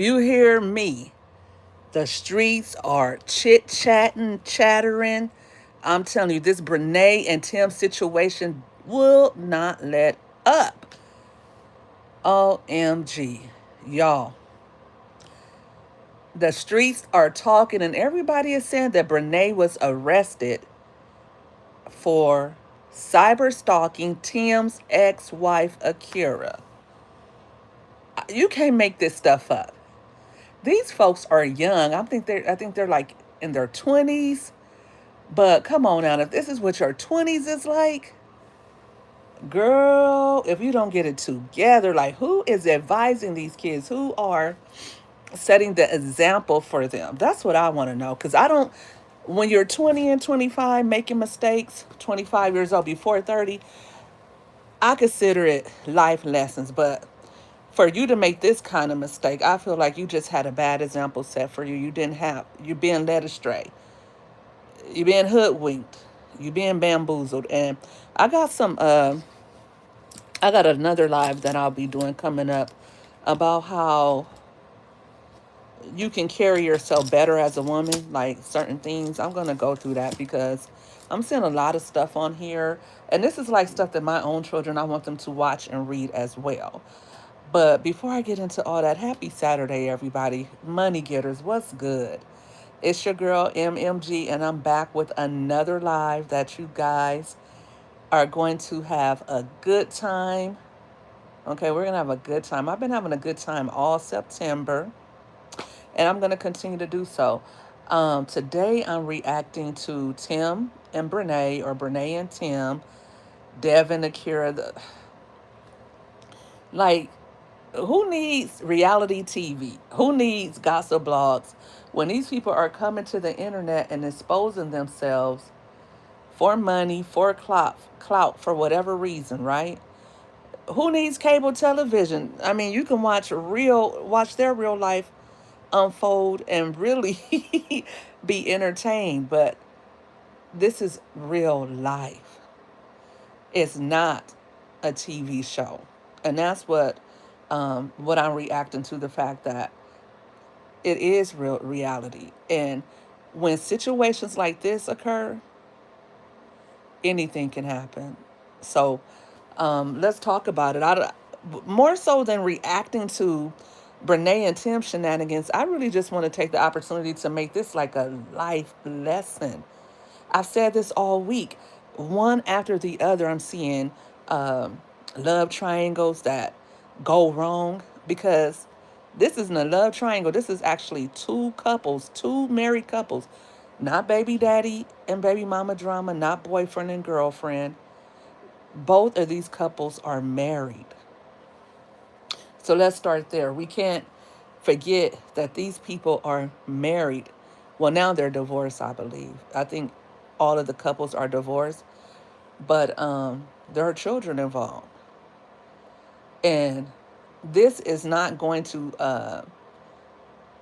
You hear me? The streets are chit chatting, chattering. I'm telling you, this Brenay and Tim situation will not let up. OMG. Y'all, the streets are talking, and everybody is saying that Brenay was arrested for cyber stalking Tim's ex wife, Akira. You can't make this stuff up. These folks are young. I think they're like in their 20s. But come on now, if this is what your 20s is like, girl, if you don't get it together, like who is advising these kids? Who are setting the example for them? That's what I want to know. Because I don't, when you're 20 and 25 making mistakes, 25 years old before 30, I consider it life lessons. But for you to make this kind of mistake, I feel like you just had a bad example set for you. You're being led astray. You're being hoodwinked. You're being bamboozled. And I got some, I got another live that I'll be doing coming up about how you can carry yourself better as a woman, like certain things. I'm going to go through that because I'm seeing a lot of stuff on here. And this is like stuff that my own children, I want them to watch and read as well. But before I get into all that, happy Saturday, everybody. Money getters, what's good? It's your girl, MMG, and I'm back with another live that you guys are going to have a good time. Okay, we're going to have a good time. I've been having a good time all September, and I'm going to continue to do so. Today, I'm reacting to Tim and Brenay, or Brenay and Tim, Devin, Akira. Like, who needs reality TV? Who needs gossip blogs when these people are coming to the internet and exposing themselves for money, for clout for whatever reason, right? Who needs cable television? I mean, you can watch their real life unfold and really be entertained, but this is real life. It's not a TV show. And that's what I'm reacting to, the fact that it is real reality. And when situations like this occur, anything can happen. So let's talk about it. More so than reacting to Brenay and Tim shenanigans, I really just want to take the opportunity to make this like a life lesson. I've said this all week. One after the other, I'm seeing love triangles that go wrong because this isn't a love triangle. This is actually two couples, two married couples, not baby daddy and baby mama drama, not boyfriend and girlfriend. Both of these couples are married. So let's start there. We can't forget that these people are married. Well, now they're divorced, I believe. I think all of the couples are divorced, but there are children involved. And this is not going to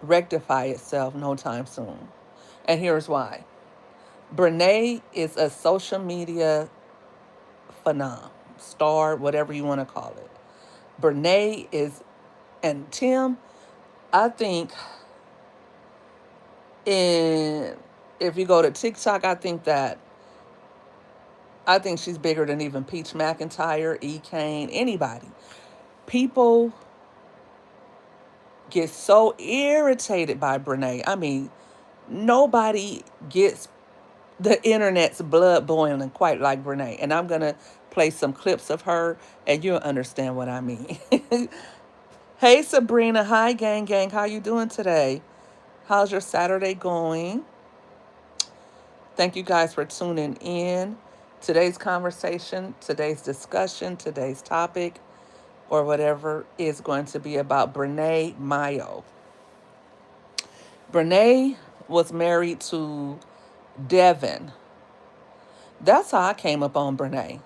rectify itself no time soon. And here's why. Brenay is a social media phenom, star, whatever you want to call it. Brenay is, and Tim, I think in, if you go to TikTok, I think she's bigger than even Peach McIntyre, E. Kane, anybody. People get so irritated by Brenay. I mean, nobody gets the internet's blood boiling quite like Brenay. And I'm going to play some clips of her and you'll understand what I mean. Hey, Sabrina. Hi, gang, gang. How you doing today? How's your Saturday going? Thank you guys for tuning in. Today's conversation, today's discussion, today's topic, or whatever, is going to be about Brenay Mayo. Brenay was married to Devin. That's how I came up on Brenay.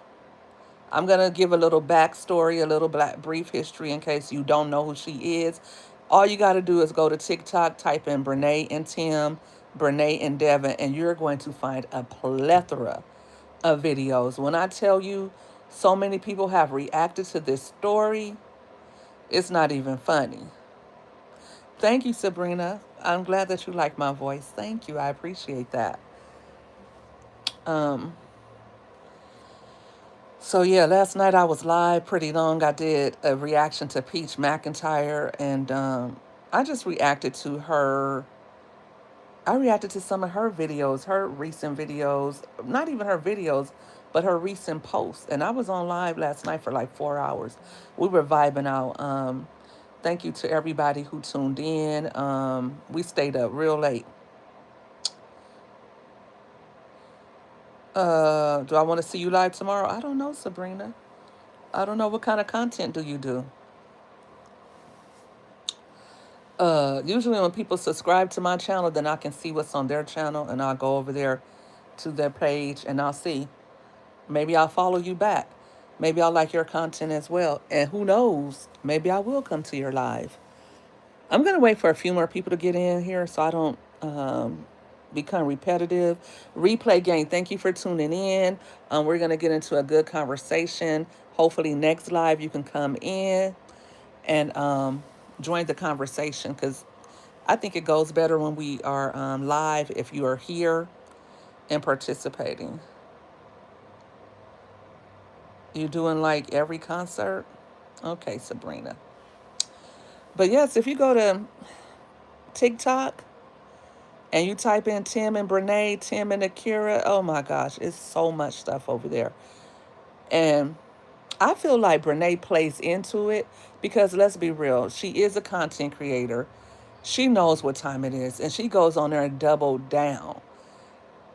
I'm going to give a little backstory, a little brief history in case you don't know who she is. All you got to do is go to TikTok, type in Brenay and Tim, Brenay and Devin, and you're going to find a plethora of videos. When I tell you so many people have reacted to this story, it's not even funny. Thank you, Sabrina. I'm glad that you like my voice. Thank you. I appreciate that. Um, so yeah, last night I was live pretty long. I did a reaction to Peach McIntyre, and I just reacted to her. I reacted to some of her videos, her recent videos, not even her videos, but her recent posts. And I was on live last night for like 4 hours. We were vibing out. Thank you to everybody who tuned in. We stayed up real late. Do I want to see you live tomorrow? I don't know, Sabrina. I don't know, what kind of content do you do? Usually when people subscribe to my channel, then I can see what's on their channel, and I'll go over there to their page and I'll see. Maybe I'll follow you back. Maybe I'll like your content as well. And who knows? Maybe I will come to your live. I'm going to wait for a few more people to get in here so I don't become repetitive. Replay gang, thank you for tuning in. We're going to get into a good conversation. Hopefully, next live you can come in and join the conversation, because I think it goes better when we are live if you are here and participating. You doing like every concert? Okay, Sabrina. But yes, if you go to TikTok and you type in Tim and Brenay, Tim and Akira, oh my gosh, it's so much stuff over there. And I feel like Brenay plays into it because let's be real, she is a content creator. She knows what time it is, and she goes on there and double down.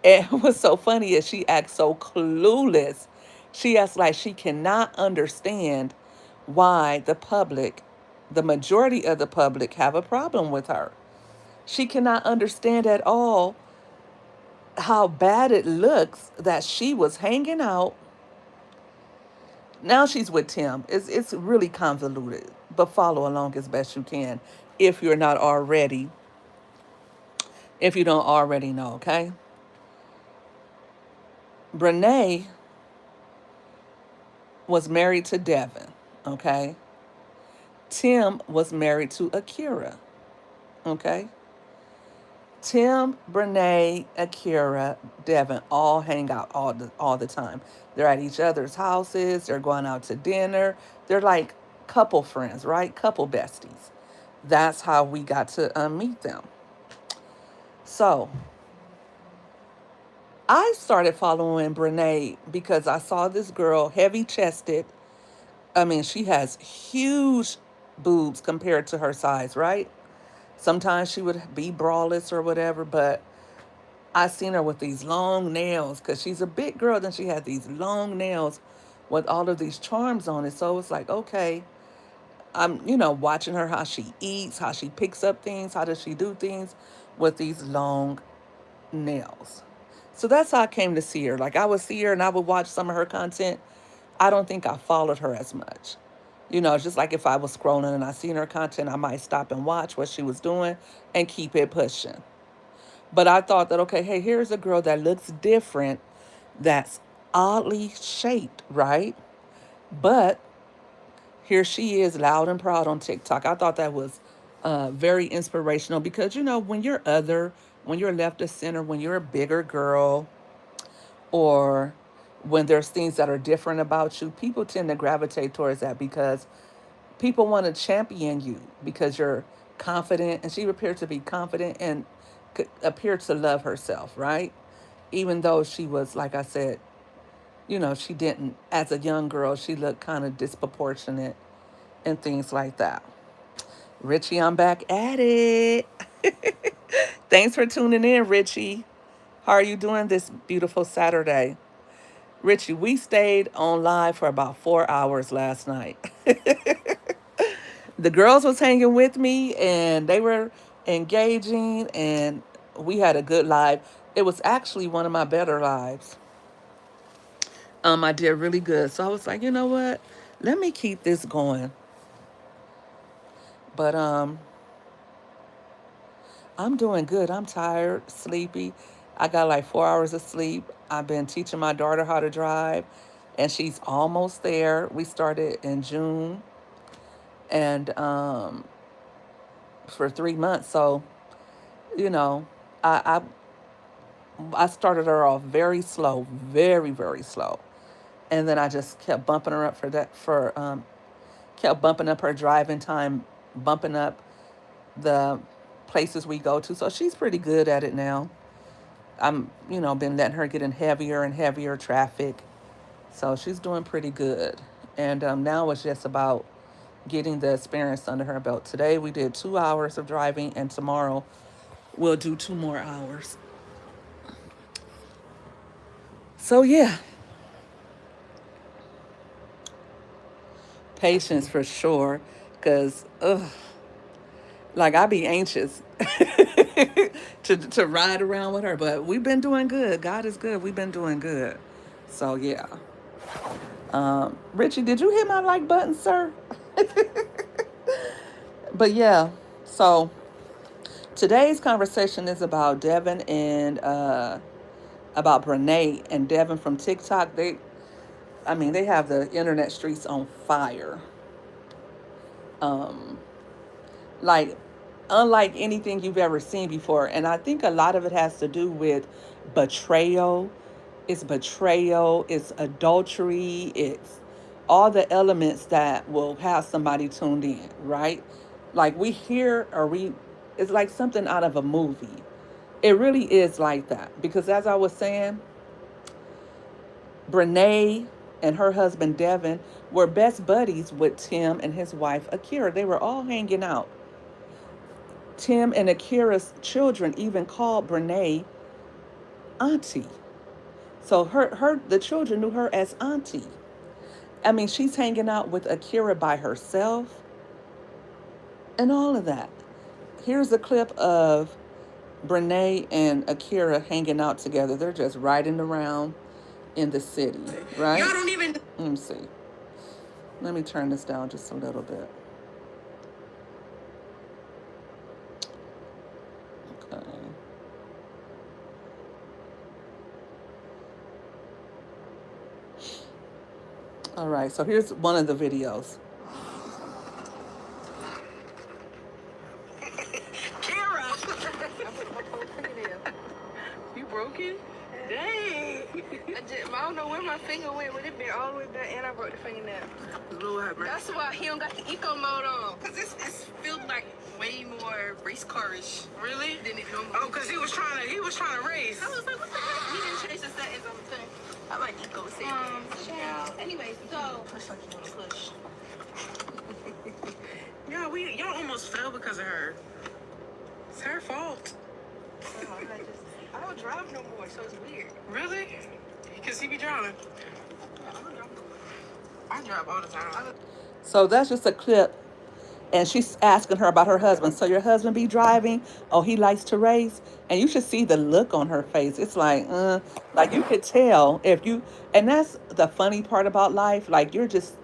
And what's so funny is she acts so clueless. She acts like she cannot understand why the public, the majority of the public, have a problem with her. She cannot understand at all how bad it looks that she was hanging out. Now she's with Tim. It's really convoluted, but follow along as best you can if you're not already, if you don't already know, okay? Brenay was married to Devin, okay? Tim was married to Akira, okay? Tim, Brenay, Akira, Devin all hang out all the time. They're at each other's houses. They're going out to dinner. They're like couple friends, right? Couple besties. That's how we got to meet them. So I started following Brenay because I saw this girl, heavy chested. I mean, she has huge boobs compared to her size, right? Sometimes she would be braless or whatever, but I seen her with these long nails because she's a big girl. Then she had these long nails with all of these charms on it. So it's like, okay, I'm, watching her, how she eats, how she picks up things, how does she do things with these long nails. So that's how I came to see her. Like I would see her and I would watch some of her content. I don't think I followed her as much. It's just like if I was scrolling and I seen her content, I might stop and watch what she was doing and keep it pushing. But I thought that, okay, hey, here's a girl that looks different, that's oddly shaped, right? But here she is, loud and proud on TikTok. I thought that was very inspirational because, when you're other, when you're left of center, when you're a bigger girl, or when there's things that are different about you, people tend to gravitate towards that because people want to champion you because you're confident. And she appeared to be confident and appeared to love herself, right? Even though she was, like I said, she didn't, as a young girl, she looked kind of disproportionate and things like that. Richie, I'm back at it. Thanks for tuning in, Richie. How are you doing this beautiful Saturday? Richie, we stayed on live for about 4 hours last night. The girls was hanging with me and they were engaging, and we had a good live. It was actually one of my better lives. I did really good. So I was like, you know what? Let me keep this going. But I'm doing good. I'm tired, sleepy. I got like 4 hours of sleep. I've been teaching my daughter how to drive, and she's almost there. We started in June, and for 3 months. So, you know, I I started her off very slow, very very slow, and then I just kept bumping her up for that for kept bumping up her driving time, bumping up the places we go to. So she's pretty good at it now. I'm, been letting her get in heavier and heavier traffic. So she's doing pretty good. And now it's just about getting the experience under her belt. Today we did 2 hours of driving, and tomorrow we'll do 2 more hours. So yeah, patience for sure. Cause like I be anxious to ride around with her, but we've been doing good. God is good. We've been doing good. So yeah. Richie, did you hit my like button, sir? But yeah, so today's conversation is about Devin and about Brenay and Devin from TikTok. They have the internet streets on fire. Um, like unlike anything you've ever seen before. And I think a lot of it has to do with betrayal. It's betrayal, it's adultery, it's all the elements that will have somebody tuned in, right? Like we hear or we it's like something out of a movie. It really is like that. Because as I was saying, Brenay and her husband Devin were best buddies with Tim and his wife Akira. They were all hanging out. Tim and Akira's children even called Brenay auntie. So the children knew her as auntie. I mean, she's hanging out with Akira by herself and all of that. Here's a clip of Brenay and Akira hanging out together. They're just riding around in the city, right? Y'all don't even. Let me see. Let me turn this down just a little bit. Okay. All right, so here's one of the videos. Kara! You broke it? Dang! I don't know where my finger went, but it been all the way back, and I broke the fingernail. Lord, that's why he don't got the eco mode on. Because it's feels like way more race car-ish. Really? Than it normally. Oh, because he was trying to race. I was like, what the heck? He didn't change the settings on the thing. I like eco settings. Anyways, so push like you want to push. Yeah, y'all almost fell because of her. It's her fault. I don't drive no more, so it's weird. Really? Because he be driving. I drive all the time. So that's just a clip. And she's asking her about her husband. So your husband be driving? Oh, he likes to race? And you should see the look on her face. It's like you could tell if you, and that's the funny part about life. Like you're just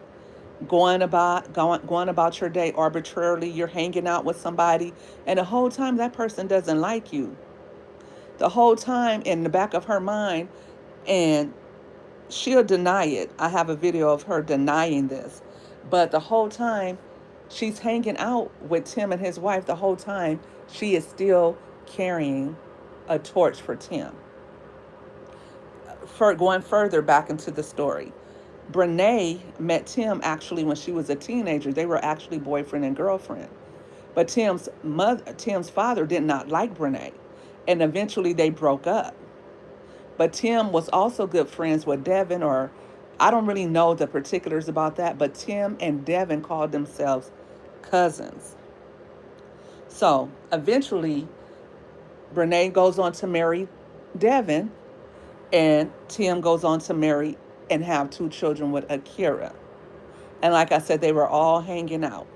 going about your day arbitrarily. You're hanging out with somebody, and the whole time that person doesn't like you. The whole time in the back of her mind, and she'll deny it. I have a video of her denying this, but the whole time she's hanging out with Tim and his wife, the whole time she is still carrying a torch for Tim. For going further back into the story, Brenay met Tim actually when she was a teenager. They were actually boyfriend and girlfriend. But Tim's father did not like Brenay, and eventually they broke up. But Tim was also good friends with Devin, or I don't really know the particulars about that, but Tim and Devin called themselves cousins. So eventually, Brenay goes on to marry Devin, and Tim goes on to marry and have 2 children with Akira. And like I said, they were all hanging out.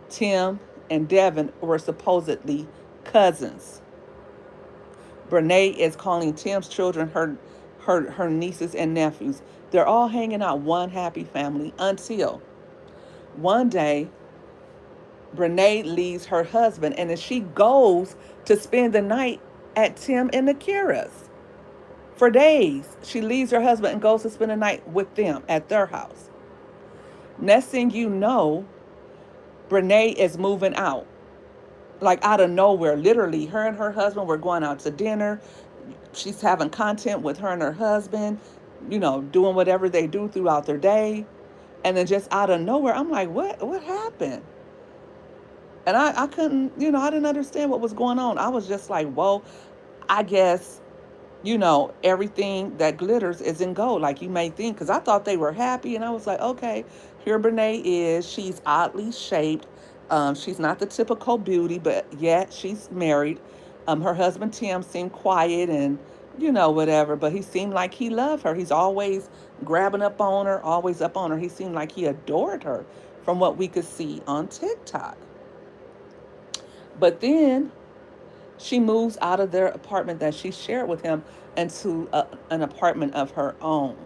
Tim and Devin were supposedly cousins. Brenay is calling Tim's children her nieces and nephews. They're all hanging out, one happy family, until one day Brenay leaves her husband, and then she goes to spend the night at Tim and Akira's. For days, she leaves her husband and goes to spend the night with them at their house. Next thing you know, Brenay is moving out. Like out of nowhere, literally, her and her husband were going out to dinner. She's having content with her and her husband, doing whatever they do throughout their day. And then just out of nowhere, I'm like, what happened? And I couldn't, I didn't understand what was going on. I was just like, whoa, I guess, everything that glitters isn't gold, like you may think. Because I thought they were happy, and I was like, okay, here Brenay is. She's oddly shaped. She's not the typical beauty, but yet she's married. Her husband Tim seemed quiet and, whatever, but he seemed like he loved her. He's always grabbing up on her, always up on her. He seemed like he adored her from what we could see on TikTok. But then she moves out of their apartment that she shared with him into an apartment of her own,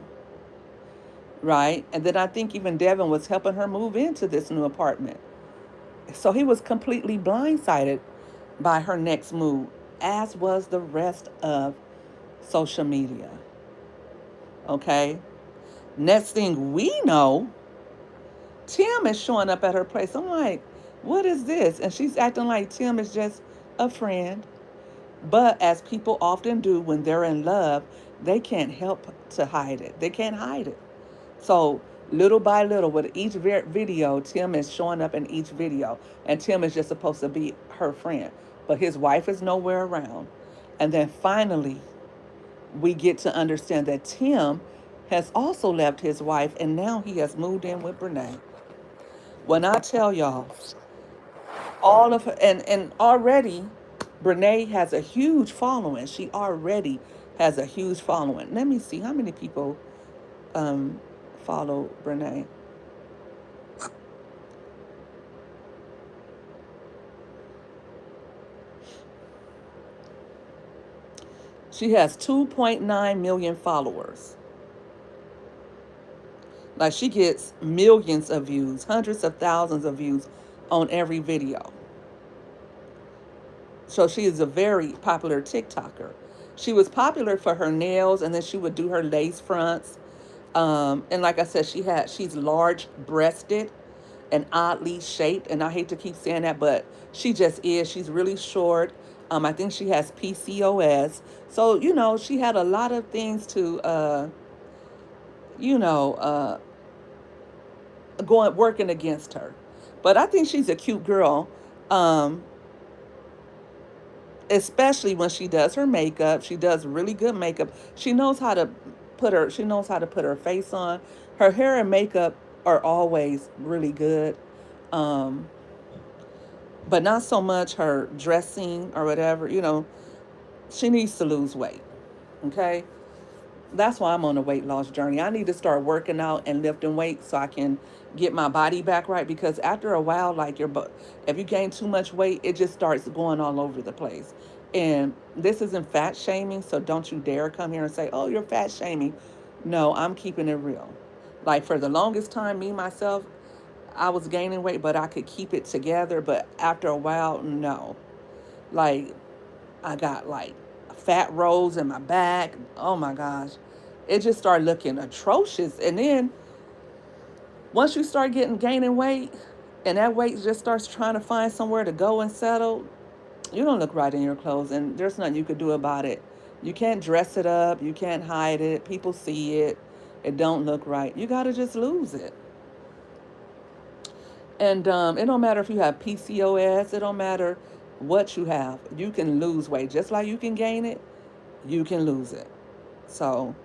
right? And then I think even Devin was helping her move into this new apartment. So he was completely blindsided by her next move, as was the rest of social media. Okay? Next thing we know, Tim is showing up at her place. I'm like, what is this? And she's acting like Tim is just a friend. But as people often do when they're in love, they can't help to hide it. They can't hide it. So little by little, with each video, Tim is showing up in each video. And Tim is just supposed to be her friend. But his wife is nowhere around. And then finally, we get to understand that Tim has also left his wife and now he has moved in with Brenay. When I tell y'all, all of her, and already Brenay has a huge following. She already has a huge following. Let me see how many people um, follow Brenay. She has 2.9 million followers. Like she gets millions of views, hundreds of thousands of views on every video. So she is a very popular TikToker. She was popular for her nails, and then she would do her lace fronts. And like I said, she's large breasted and oddly shaped. And I hate to keep saying that, but she just is. She's really short. I think she has PCOS. So, she had a lot of things to, you know, uh, working against her. But I think she's a cute girl. Um, Especially when she does her makeup. She does really good makeup. She knows how to put her face on. Her hair and makeup are always really good. Um, but not so much her dressing or whatever. She needs to lose weight. Okay? That's why I'm on a weight loss journey. I need to start working out and lifting weights so I can get my body back right, because after a while, like if you gain too much weight, it just starts going all over the place. And this isn't fat shaming, so don't you dare come here and say, "Oh, you're fat shaming." No, I'm keeping it real. Like for the longest time, me myself, I was gaining weight, but I could keep it together. But after a while, no. Like I got like fat rolls in my back. Oh my gosh. It just started looking atrocious. And then once you start gaining weight and that weight just starts trying to find somewhere to go and settle, you don't look right in your clothes and there's nothing you could do about it. You can't dress it up, you can't hide it. People see it. It don't look right. You got to just lose it. And it don't matter if you have PCOS, it don't matter what you have. You can lose weight. Just like you can gain it, you can lose it. So,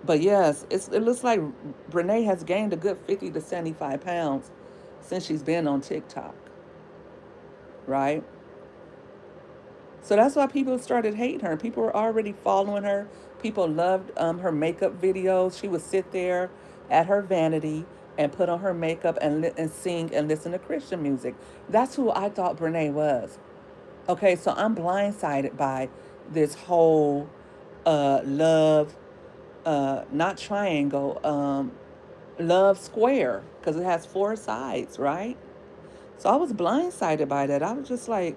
but yes, it looks like Brenay has gained a good 50 to 75 pounds since she's been on TikTok, right? So that's why people started hating her. People were already following her. People loved her makeup videos. She would sit there at her vanity and put on her makeup and sing and listen to Christian music. That's who I thought Brenay was. Okay, so I'm blindsided by this whole love, not triangle, love square, because it has four sides, right? So I was blindsided by that. I was just like,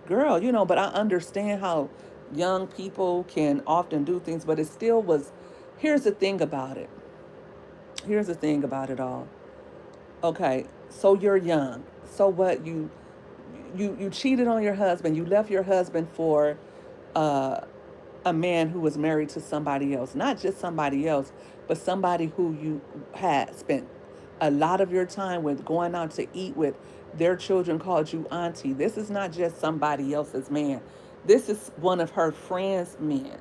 girl, but I understand how young people can often do things, but it still was. Here's the thing about it. Here's the thing about it all. Okay, so you're young. So what? you cheated on your husband. You left your husband for uh, a man who was married to somebody else, not just somebody else, but somebody who you had spent a lot of your time with, going out to eat with. Their children called you auntie. This is not just somebody else's man. This is one of her friends' men.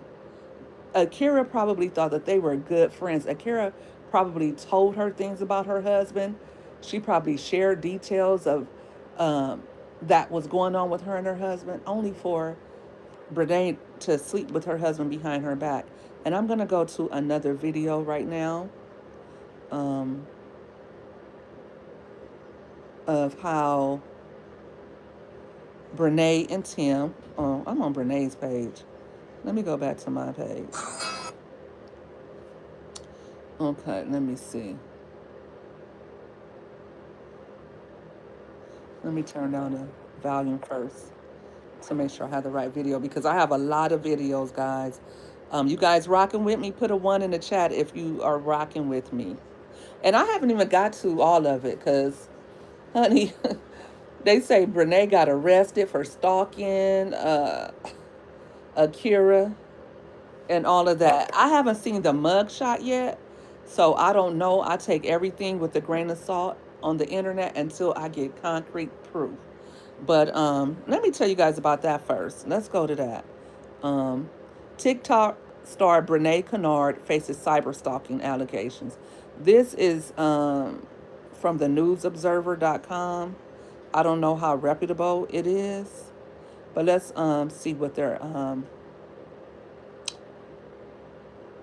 Akira probably thought that they were good friends. Akira probably told her things about her husband. She probably shared details of um, that was going on with her and her husband, only for Brenay to sleep with her husband behind her back. And I'm gonna go to another video right now um, of how Brenay and Tim. Oh, I'm on Brenay's page. Let me go back to my page. Okay, let me see. Let me turn down the volume first to make sure I have the right video, because I have a lot of videos, guys. You guys rocking with me? Put a 1 in the chat if you are rocking with me. And I haven't even got to all of it because, honey, they say Brenay got arrested for stalking Akira and all of that. I haven't seen the mug shot yet, so I don't know. I take everything with a grain of salt on the internet until I get concrete proof. But let me tell you guys about that first. Let's go to that. Um, TikTok star Brenay Kennard faces cyber stalking allegations. This is from the newsobserver.com. I don't know how reputable it is, but let's see what their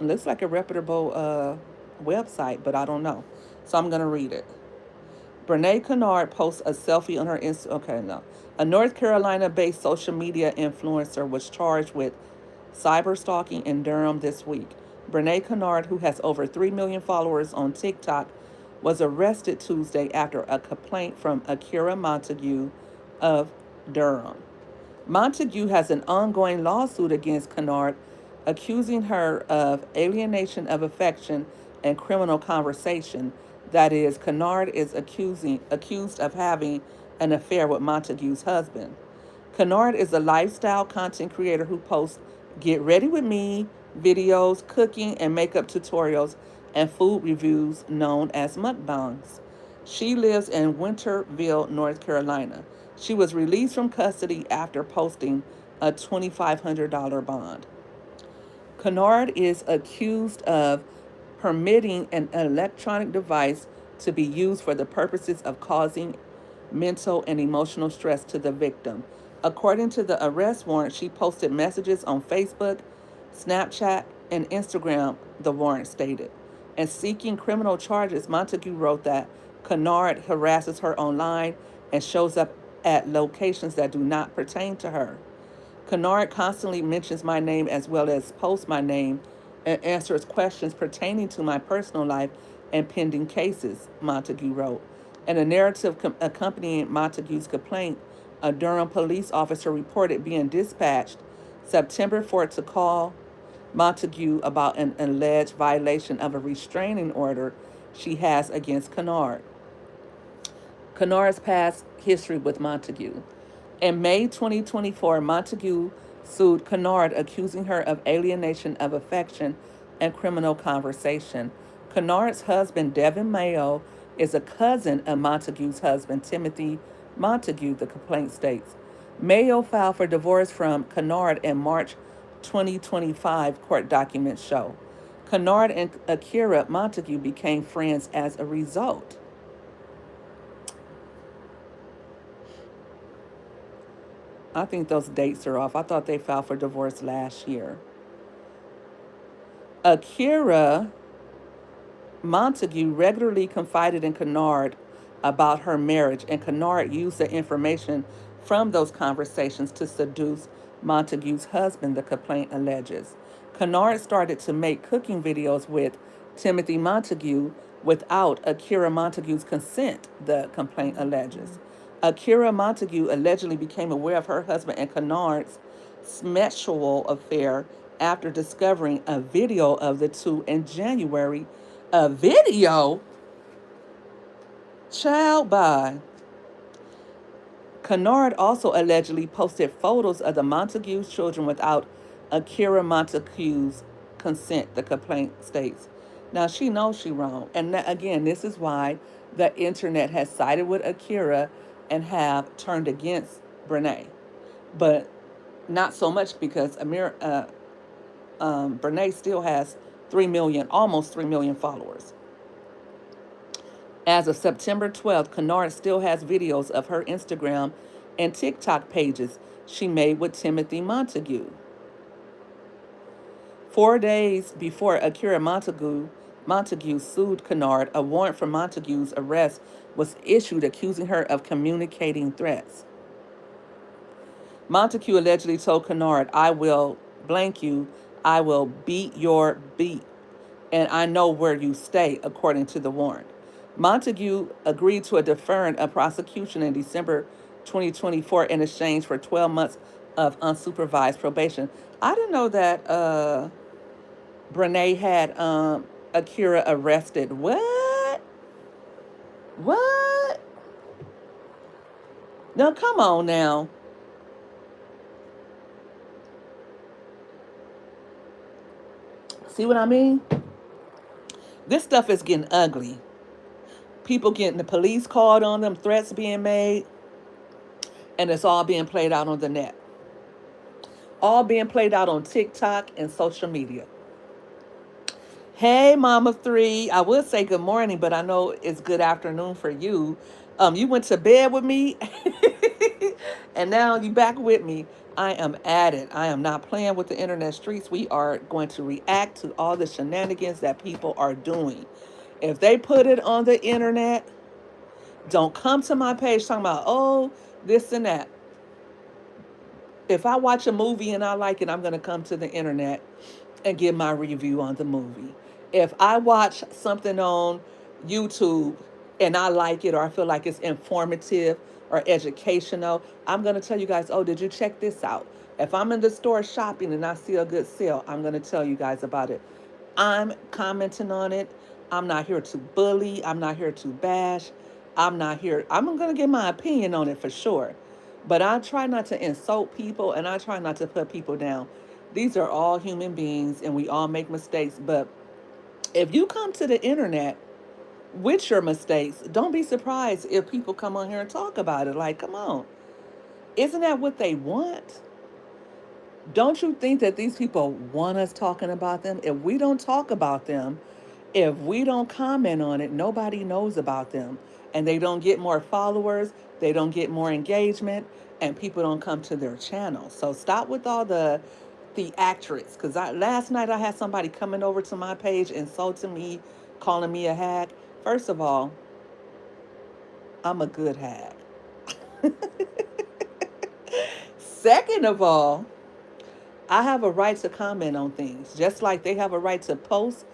it looks like a reputable website, but I don't know. So I'm gonna read it. Brenay Kennard posts a selfie on her Insta. Okay, no. A North Carolina-based social media influencer was charged with cyber stalking in Durham this week. Brenay Kennard, who has over 3 million followers on TikTok, was arrested Tuesday after a complaint from Akira Montague of Durham. Montague has an ongoing lawsuit against Kennard, accusing her of alienation of affection and criminal conversation. That is, Kennard is accused of having an affair with Montague's husband. Kennard is a lifestyle content creator who posts get ready with me videos, cooking and makeup tutorials, and food reviews known as mukbangs. She lives in Winterville, North Carolina. She was released from custody after posting a $2,500 bond. Kennard is accused of permitting an electronic device to be used for the purposes of causing mental and emotional stress to the victim. According to the arrest warrant, she posted messages on Facebook, Snapchat, and Instagram, the warrant stated. And seeking criminal charges, Montague wrote that Kennard harasses her online and shows up at locations that do not pertain to her. Kennard constantly mentions my name as well as posts my name and answers questions pertaining to my personal life and pending cases, Montague wrote. In a narrative accompanying Montague's complaint, a Durham police officer reported being dispatched September 4th to call Montague about an alleged violation of a restraining order she has against Kennard. Kennard's past history with Montague. In May 2024, Montague sued Kennard, accusing her of alienation of affection and criminal conversation. Kennard's husband, Devin Mayo, is a cousin of Montague's husband, Timothy Montague, the complaint states. Mayo filed for divorce from Kennard in March 2025, court documents show. Kennard and Akira Montague became friends as a result. I think those dates are off. I thought they filed for divorce last year. Akira Montague regularly confided in Kennard about her marriage, and Kennard used the information from those conversations to seduce Montague's husband, the complaint alleges. Kennard started to make cooking videos with Timothy Montague without Akira Montague's consent, the complaint alleges. Akira Montague allegedly became aware of her husband and Kennard's sexual affair after discovering a video of the two in January. A video? Child by. Kennard also allegedly posted photos of the Montague's children without Akira Montague's consent, the complaint states. Now, she knows she's wrong. And again, this is why the internet has sided with Akira and have turned against Brenay. But not so much because Brenay still has 3 million, almost 3 million followers. As of September 12th, Kennard still has videos of her Instagram and TikTok pages she made with Timothy Montague. 4 days before Akira Montague sued Kennard, a warrant for Montague's arrest was issued accusing her of communicating threats. Montague allegedly told Kennard, I will blank you, I will beat your beat, and I know where you stay, according to the warrant. Montague agreed to a deferment of prosecution in December 2024 in exchange for 12 months of unsupervised probation. I didn't know that Brenay had Akira arrested. What? What? No, come on now. See what I mean? This stuff is getting ugly. People getting the police called on them, threats being made, and it's all being played out on the net. All being played out on TikTok and social media. Hey, Mama Three. I would say good morning, but I know it's good afternoon for you. You went to bed with me, and now you back with me. I am at it. I am not playing with the internet streets. We are going to react to all the shenanigans that people are doing. If they put it on the internet, don't come to my page talking about, oh, this and that. If I watch a movie and I like it, I'm going to come to the internet and give my review on the movie. If I watch something on YouTube and I like it or I feel like it's informative or educational, I'm going to tell you guys, oh, did you check this out? If I'm in the store shopping and I see a good sale, I'm going to tell you guys about it. I'm commenting on it. I'm not here to bully. I'm not here to bash. I'm not here. I'm going to give my opinion on it for sure. But I try not to insult people and I try not to put people down. These are all human beings and we all make mistakes. But if you come to the internet with your mistakes, don't be surprised if people come on here and talk about it. Like, come on. Isn't that what they want? Don't you think that these people want us talking about them? If we don't talk about them, if we don't comment on it, nobody knows about them. And they don't get more followers, they don't get more engagement, and people don't come to their channel. So stop with all the theatrics. Because last night I had somebody coming over to my page, insulting me, calling me a hack. First of all, I'm a good hack. Second of all, I have a right to comment on things. Just like they have a right to post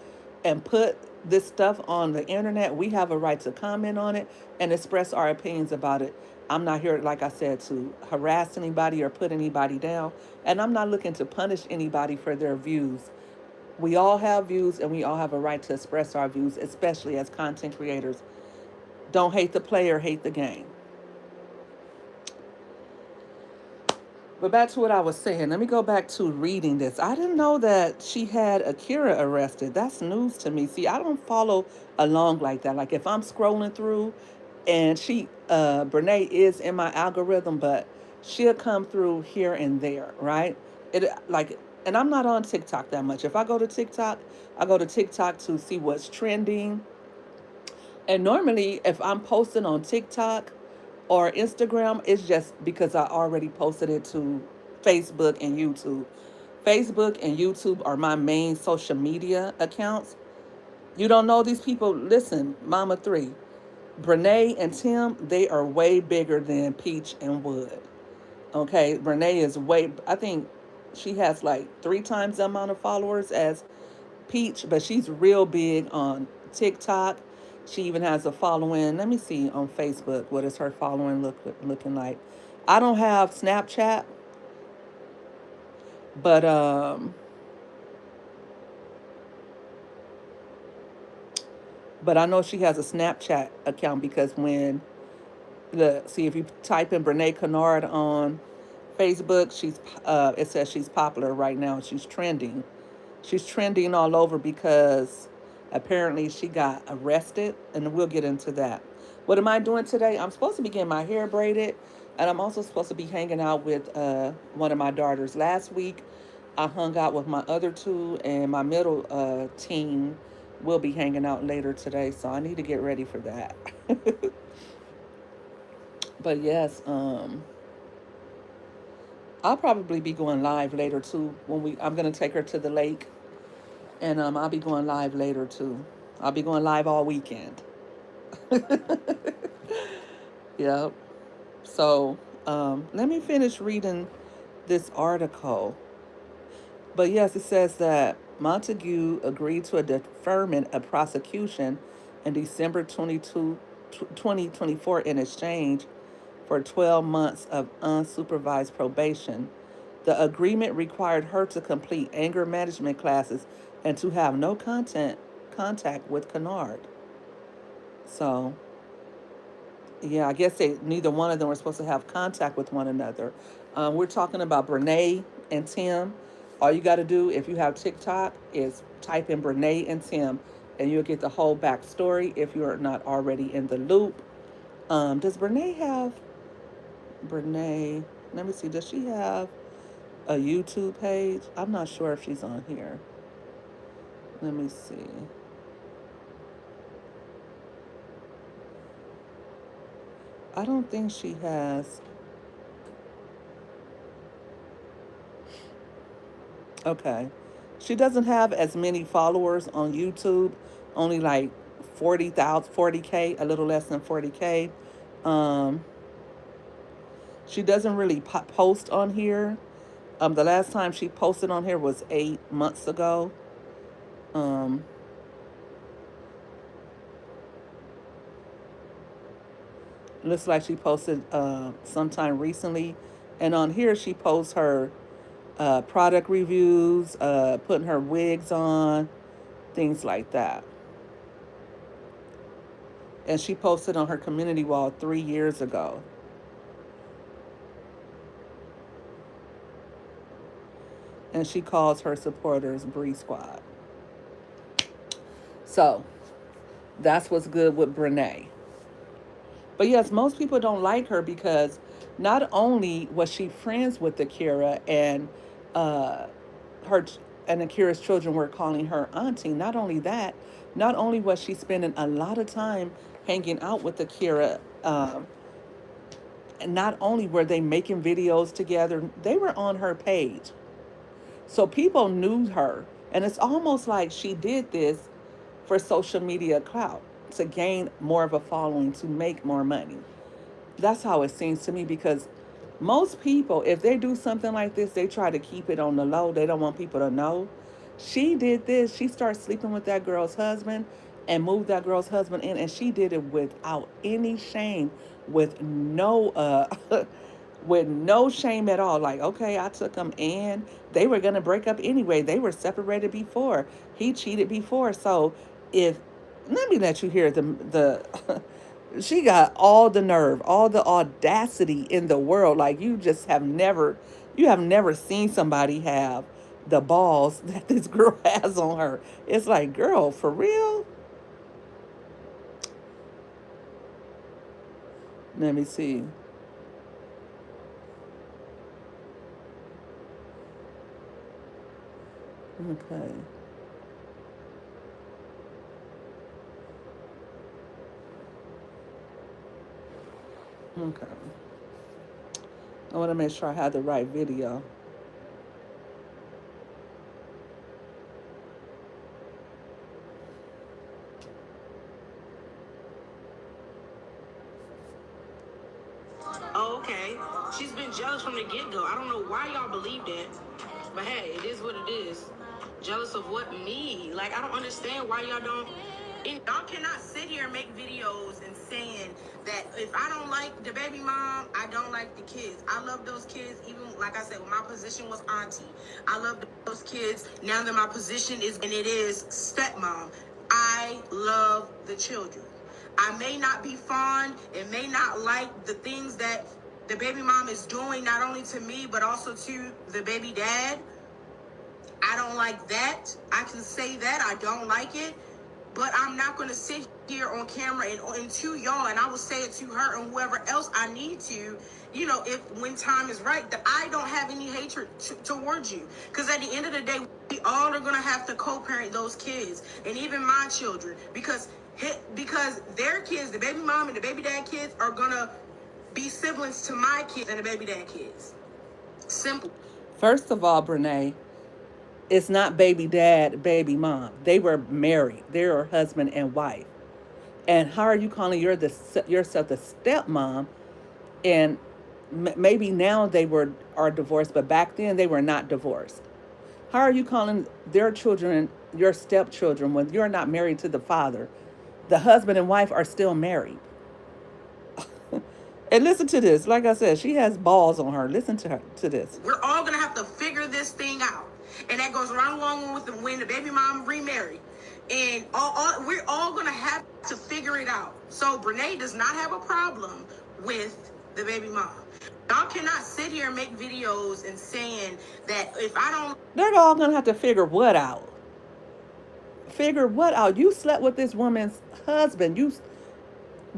and put this stuff on the internet, we have a right to comment on it and express our opinions about it. I'm not here, like I said, to harass anybody or put anybody down. And I'm not looking to punish anybody for their views. We all have views and we all have a right to express our views, especially as content creators. Don't hate the player, hate the game. But back to what I was saying. Let me go back to reading this. I didn't know that she had Akira arrested. That's news to me. See, I don't follow along like that. Like if I'm scrolling through and Brenay is in my algorithm, but she'll come through here and there, right? And I'm not on TikTok that much. If I go to TikTok, I go to TikTok to see what's trending. And normally, if I'm posting on TikTok, or Instagram, it's just because I already posted it to Facebook and YouTube. Facebook and YouTube are my main social media accounts. You don't know these people? Listen, Mama Three, Brenay and Tim, they are way bigger than Peach and Wood. Okay, Brenay is I think she has like 3 times the amount of followers as Peach, but she's real big on TikTok. She even has a following. Let me see on Facebook. What is her following looking like? I don't have Snapchat, but I know she has a Snapchat account because when Look, see if you type in Brenay Kennard on Facebook, it says she's popular right now. She's trending. She's trending all over because apparently she got arrested, and we'll get into that. What am I doing today? I'm supposed to be getting my hair braided, and I'm also supposed to be hanging out with one of my daughters. Last week, I hung out with my other two, and my middle teen will be hanging out later today, so I need to get ready for that. But yes, I'll probably be going live later too. I'm gonna take her to the lake, and I'll be going live later too. I'll be going live all weekend. Yep. So let me finish reading this article. But yes, it says that Montague agreed to a deferment of prosecution in December 2024 in exchange for 12 months of unsupervised probation. The agreement required her to complete anger management classes and to have no contact with Kennard. So, yeah, I guess neither one of them were supposed to have contact with one another. We're talking about Brenay and Tim. All you got to do if you have TikTok is type in Brenay and Tim, and you'll get the whole backstory if you're not already in the loop. Does Brenay have Brenay? Let me see. Does she have a YouTube page? I'm not sure if she's on here. Let me see. I don't think she has. Okay. She doesn't have as many followers on YouTube, only like 40,000, 40K, a little less than 40K. Um, she doesn't really post on here. The last time she posted on here was 8 months ago. Um, looks like she posted sometime recently. And on here, she posts her product reviews, putting her wigs on, things like that. And she posted on her community wall 3 years ago. And she calls her supporters Bree Squad. So that's what's good with Brenay. But yes, most people don't like her because not only was she friends with Akira and uh, her and Akira's children were calling her auntie. Not only that, not only was she spending a lot of time hanging out with Akira, and not only were they making videos together, they were on her page. So people knew her. And it's almost like she did this for social media clout to gain more of a following, to make more money. That's how it seems to me because most people, if they do something like this, they try to keep it on the low. They don't want people to know. She did this. She started sleeping with that girl's husband and moved that girl's husband in, and she did it without any shame, with no with no shame at all. Like, okay, I took him in. They were gonna break up anyway. They were separated before. He cheated before. So if let me let you hear the she got all the nerve, all the audacity in the world. Like you have never seen somebody have the balls that this girl has on her. It's like, girl, for real? Let me see. Okay. Okay. I want to make sure I have the right video. Oh, okay. She's been jealous from the get go. I don't know why y'all believe that. But hey, it is what it is. Jealous of what? Me? Like, I don't understand why y'all don't. Y'all cannot sit here and make videos and saying that if I don't like the baby mom, I don't like the kids. I love those kids, even like I said, when my position was auntie. I love those kids. Now that my position is, and it is stepmom, I love the children. I may not be fond and may not like the things that the baby mom is doing, not only to me, but also to the baby dad. I don't like that. I can say that. I don't like it. But I'm not going to sit here on camera and to y'all, and I will say it to her and whoever else I need to, if when time is right, that I don't have any hatred towards you. Because at the end of the day, we all are going to have to co-parent those kids, and even my children, because their kids, the baby mom and the baby dad kids, are going to be siblings to my kids and the baby dad kids. Simple. First of all, Brenay, it's not baby dad, baby mom. They were married. They're husband and wife. And how are you calling yourself the stepmom? And maybe now are divorced, but back then they were not divorced. How are you calling their children your stepchildren when you're not married to the father? The husband and wife are still married. And listen to this. Like I said, she has balls on her. Listen to this. We're all gonna have to figure this thing out, and that goes right along with when the baby mom remarried, and we're all gonna have to figure it out. So Brenay does not have a problem with the baby mom. Y'all cannot sit here and make videos and saying that if I don't. They're all gonna have to figure what out. Figure what out? You slept with this woman's husband.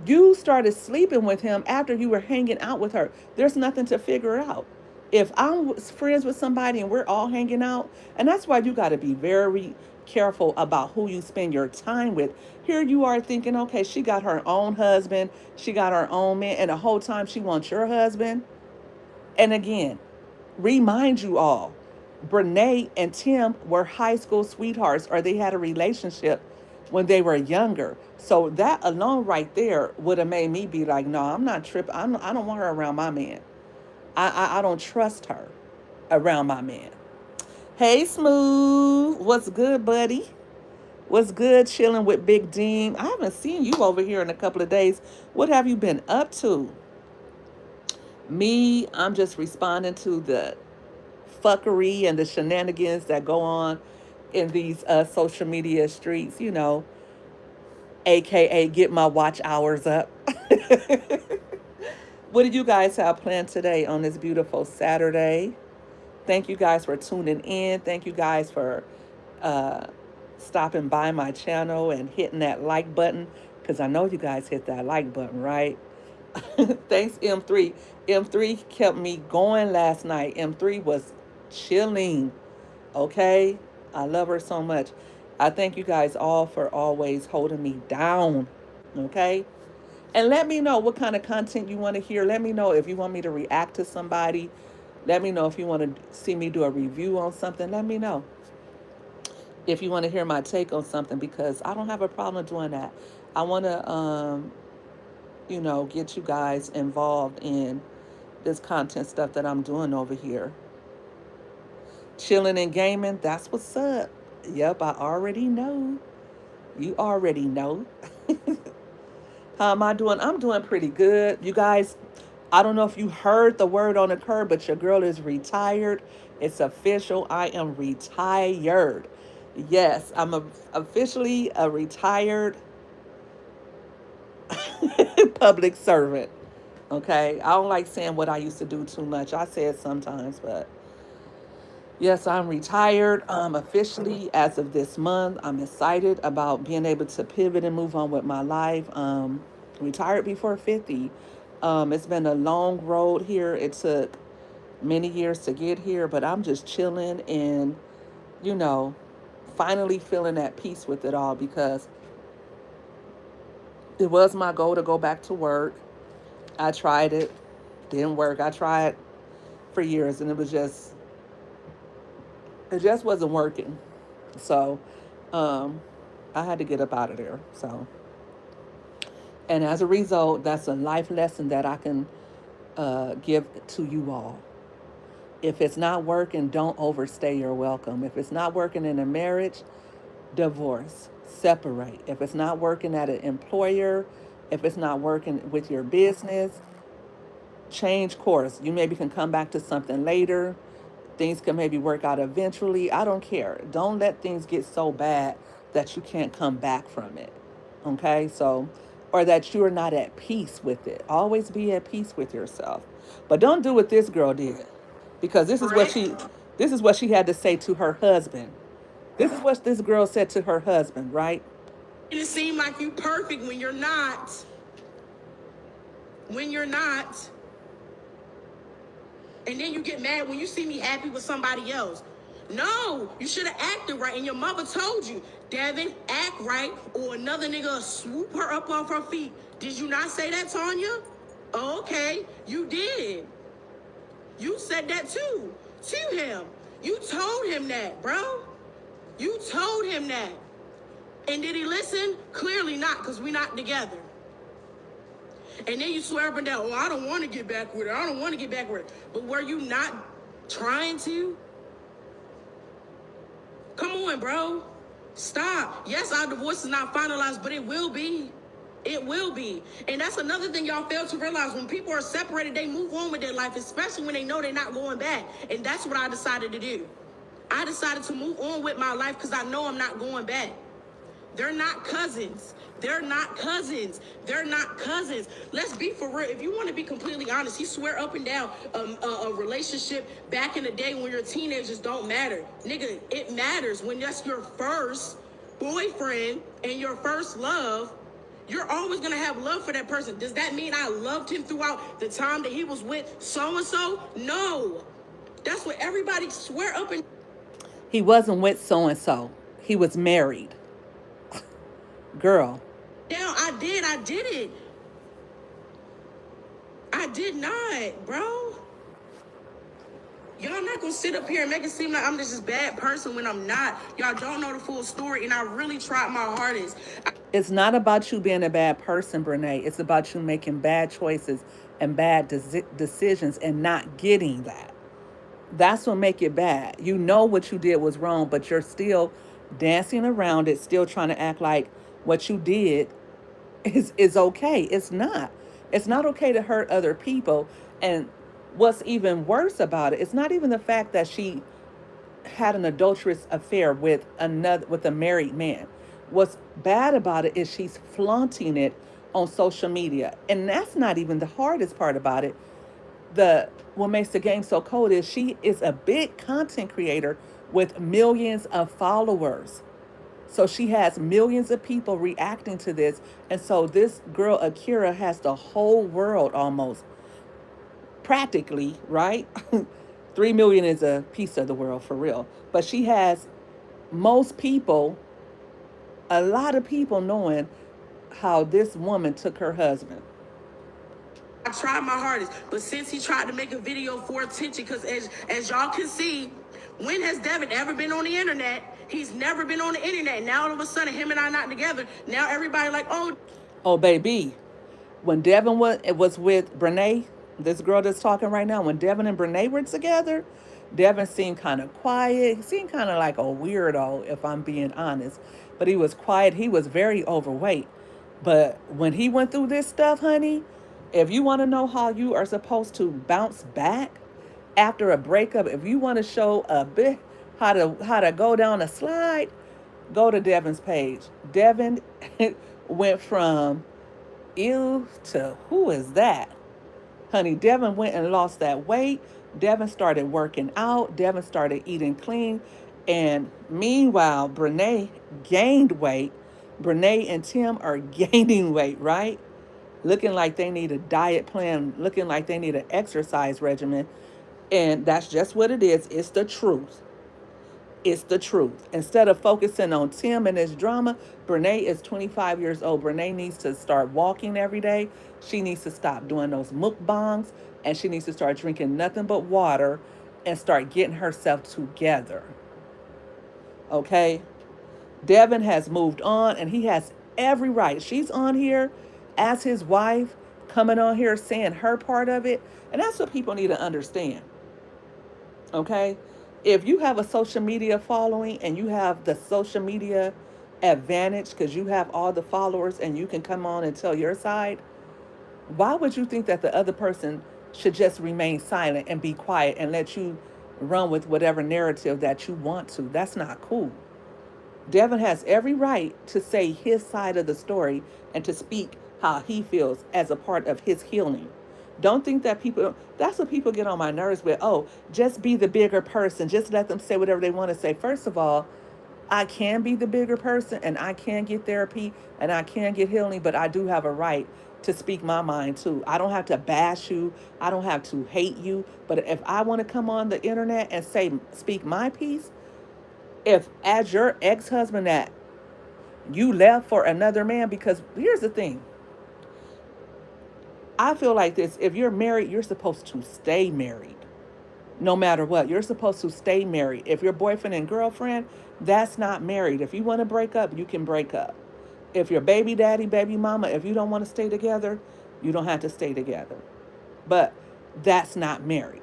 You started sleeping with him after you were hanging out with her. There's nothing to figure out. If I'm friends with somebody and we're all hanging out, and that's why you got to be very careful about who you spend your time with. Here you are thinking, okay, she got her own husband, she got her own man, and the whole time she wants your husband. And again, remind you all, Brenay and Tim were high school sweethearts, or they had a relationship when they were younger. So that alone right there would have made me be like, no, I'm not tripping. I don't want her around my man. I don't trust her around my man. Hey, Smooth. What's good, buddy? What's good chilling with Big Dean? I haven't seen you over here in a couple of days. What have you been up to? Me, I'm just responding to the fuckery and the shenanigans that go on in these social media streets, aka get my watch hours up. What do you guys have planned today on this beautiful Saturday? Thank you guys for tuning in. Thank you guys for uh, stopping by my channel and hitting that like button, because I know you guys hit that like button, right? Thanks, M3. M3 kept me going last night. M3 was chilling. Okay? I love her so much. I thank you guys all for always holding me down. Okay? And let me know what kind of content you want to hear. Let me know if you want me to react to somebody. Let me know if you want to see me do a review on something. Let me know if you want to hear my take on something, because I don't have a problem doing that. I want to, get you guys involved in this content stuff that I'm doing over here. Chilling and gaming, that's what's up. Yep, I already know. You already know. How am I doing? I'm doing pretty good. You guys, I don't know if you heard the word on the curb, but your girl is retired. It's official. I am retired. Yes, officially a retired public servant. Okay, I don't like saying what I used to do too much. I say it sometimes, but yes, I'm retired officially as of this month. I'm excited about being able to pivot and move on with my life. Retired before 50. It's been a long road here. It took many years to get here, but I'm just chilling and, you know, finally feeling at peace with it all, because it was my goal to go back to work. I tried it, didn't work. I tried for years and it just wasn't working. So I had to get up out of there. So, and as a result, that's a life lesson that I can give to you all. If it's not working, don't overstay your welcome. If it's not working in a marriage, divorce, separate. If it's not working at an employer, if it's not working with your business, change course. You maybe can come back to something later. Things can maybe work out eventually. I don't care. Don't let things get so bad that you can't come back from it. Okay? So or that you're not at peace with it. Always be at peace with yourself. But don't do what this girl did. Because this is what she had to say to her husband. This is what this girl said to her husband, right? It seems like you perfect when you're not. When you're not. And then you get mad when you see me happy with somebody else. No, you should have acted right. And your mother told you, Devin, act right, or another nigga will swoop her up off her feet. Did you not say that, Tanya? Oh, okay, you did. You said that too, to him. You told him that, bro. You told him that. And did he listen? Clearly not, because we're not together. And then you swear up and down, oh, I don't want to get back with her. I don't want to get back with her. But were you not trying to? Come on, bro. Stop. Yes, our divorce is not finalized, but it will be. It will be. And that's another thing y'all fail to realize. When people are separated, they move on with their life, especially when they know they're not going back. And that's what I decided to do. I decided to move on with my life because I know I'm not going back. They're not cousins. They're not cousins. They're not cousins. Let's be for real. If you want to be completely honest, he swear up and down a relationship back in the day when you're teenagers don't matter. Nigga, it matters when that's your first boyfriend and your first love. You're always going to have love for that person. Does that mean I loved him throughout the time that he was with so-and-so? No. That's what everybody swear up and... He wasn't with so-and-so. He was married. Girl. Down, I did it. I did not, bro. Y'all not gonna sit up here and make it seem like I'm just this bad person when I'm not. Y'all don't know the full story, and I really tried my hardest. It's not about you being a bad person, Brenay. It's about you making bad choices and bad decisions and not getting that. That's what make it bad. You know what you did was wrong, but you're still dancing around it, still trying to act like what you did is okay. It's not. It's not okay to hurt other people. And what's even worse about it, it's not even the fact that she had an adulterous affair with a married man. What's bad about it is she's flaunting it on social media. And that's not even the hardest part about it. The what makes the game so cold is she is a big content creator with millions of followers. So she has millions of people reacting to this. And so this girl, Akira, has the whole world almost practically, right? 3 million is a piece of the world for real. But she has most people, a lot of people knowing how this woman took her husband. I tried my hardest, but since he tried to make a video for attention, because as y'all can see, when has Devin ever been on the internet? He's never been on the internet. Now all of a sudden, him and I not together. Now everybody like, oh baby, when Devin was with Brenay, this girl that's talking right now, when Devin and Brenay were together, Devin seemed kind of quiet. He seemed kind of like a weirdo, if I'm being honest. But he was quiet. He was very overweight. But when he went through this stuff, honey, if you want to know how you are supposed to bounce back after a breakup, if you want to show a bit how to go down a slide, go to Devin's page. Devin went from ew to who is that? Honey, Devin went and lost that weight. Devin started working out. Devin started eating clean. And meanwhile, Brenay gained weight. Brenay and Tim are gaining weight, right? Looking like they need a diet plan, looking like they need an exercise regimen. And that's just what it is. It's the truth. It's the truth. Instead of focusing on Tim and his drama, Brenay is 25 years old. Brenay needs to start walking every day. She needs to stop doing those mukbangs, and she needs to start drinking nothing but water and start getting herself together. Okay? Devin has moved on, and he has every right. She's on here as his wife, coming on here saying her part of it. And that's what people need to understand. Okay? If you have a social media following and you have the social media advantage because you have all the followers and you can come on and tell your side, why would you think that the other person should just remain silent and be quiet and let you run with whatever narrative that you want to? That's not cool. Devin has every right to say his side of the story and to speak how he feels as a part of his healing. Don't think that people, that's what people get on my nerves with. Oh, just be the bigger person. Just let them say whatever they want to say. First of all, I can be the bigger person and I can get therapy and I can get healing, but I do have a right to speak my mind too. I don't have to bash you. I don't have to hate you. But if I want to come on the internet and say, speak my piece, if as your ex husband that you left for another man, because here's the thing, I feel like this, if you're married, you're supposed to stay married. No matter what, you're supposed to stay married. If you're boyfriend and girlfriend, that's not married. If you want to break up, you can break up. If you're baby daddy, baby mama, if you don't want to stay together, you don't have to stay together. But that's not married.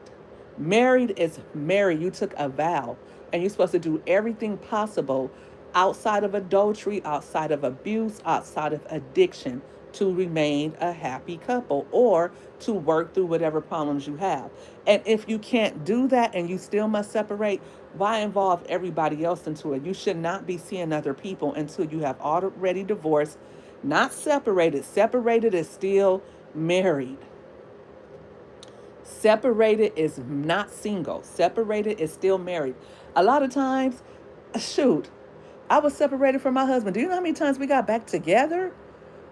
Married is married. You took a vow and you're supposed to do everything possible outside of adultery, outside of abuse, outside of addiction to remain a happy couple or to work through whatever problems you have. And if you can't do that and you still must separate, why involve everybody else into it? You should not be seeing other people until you have already divorced, not separated. Separated is still married. Separated is not single. Separated is still married. A lot of times, shoot, I was separated from my husband. Do you know how many times we got back together?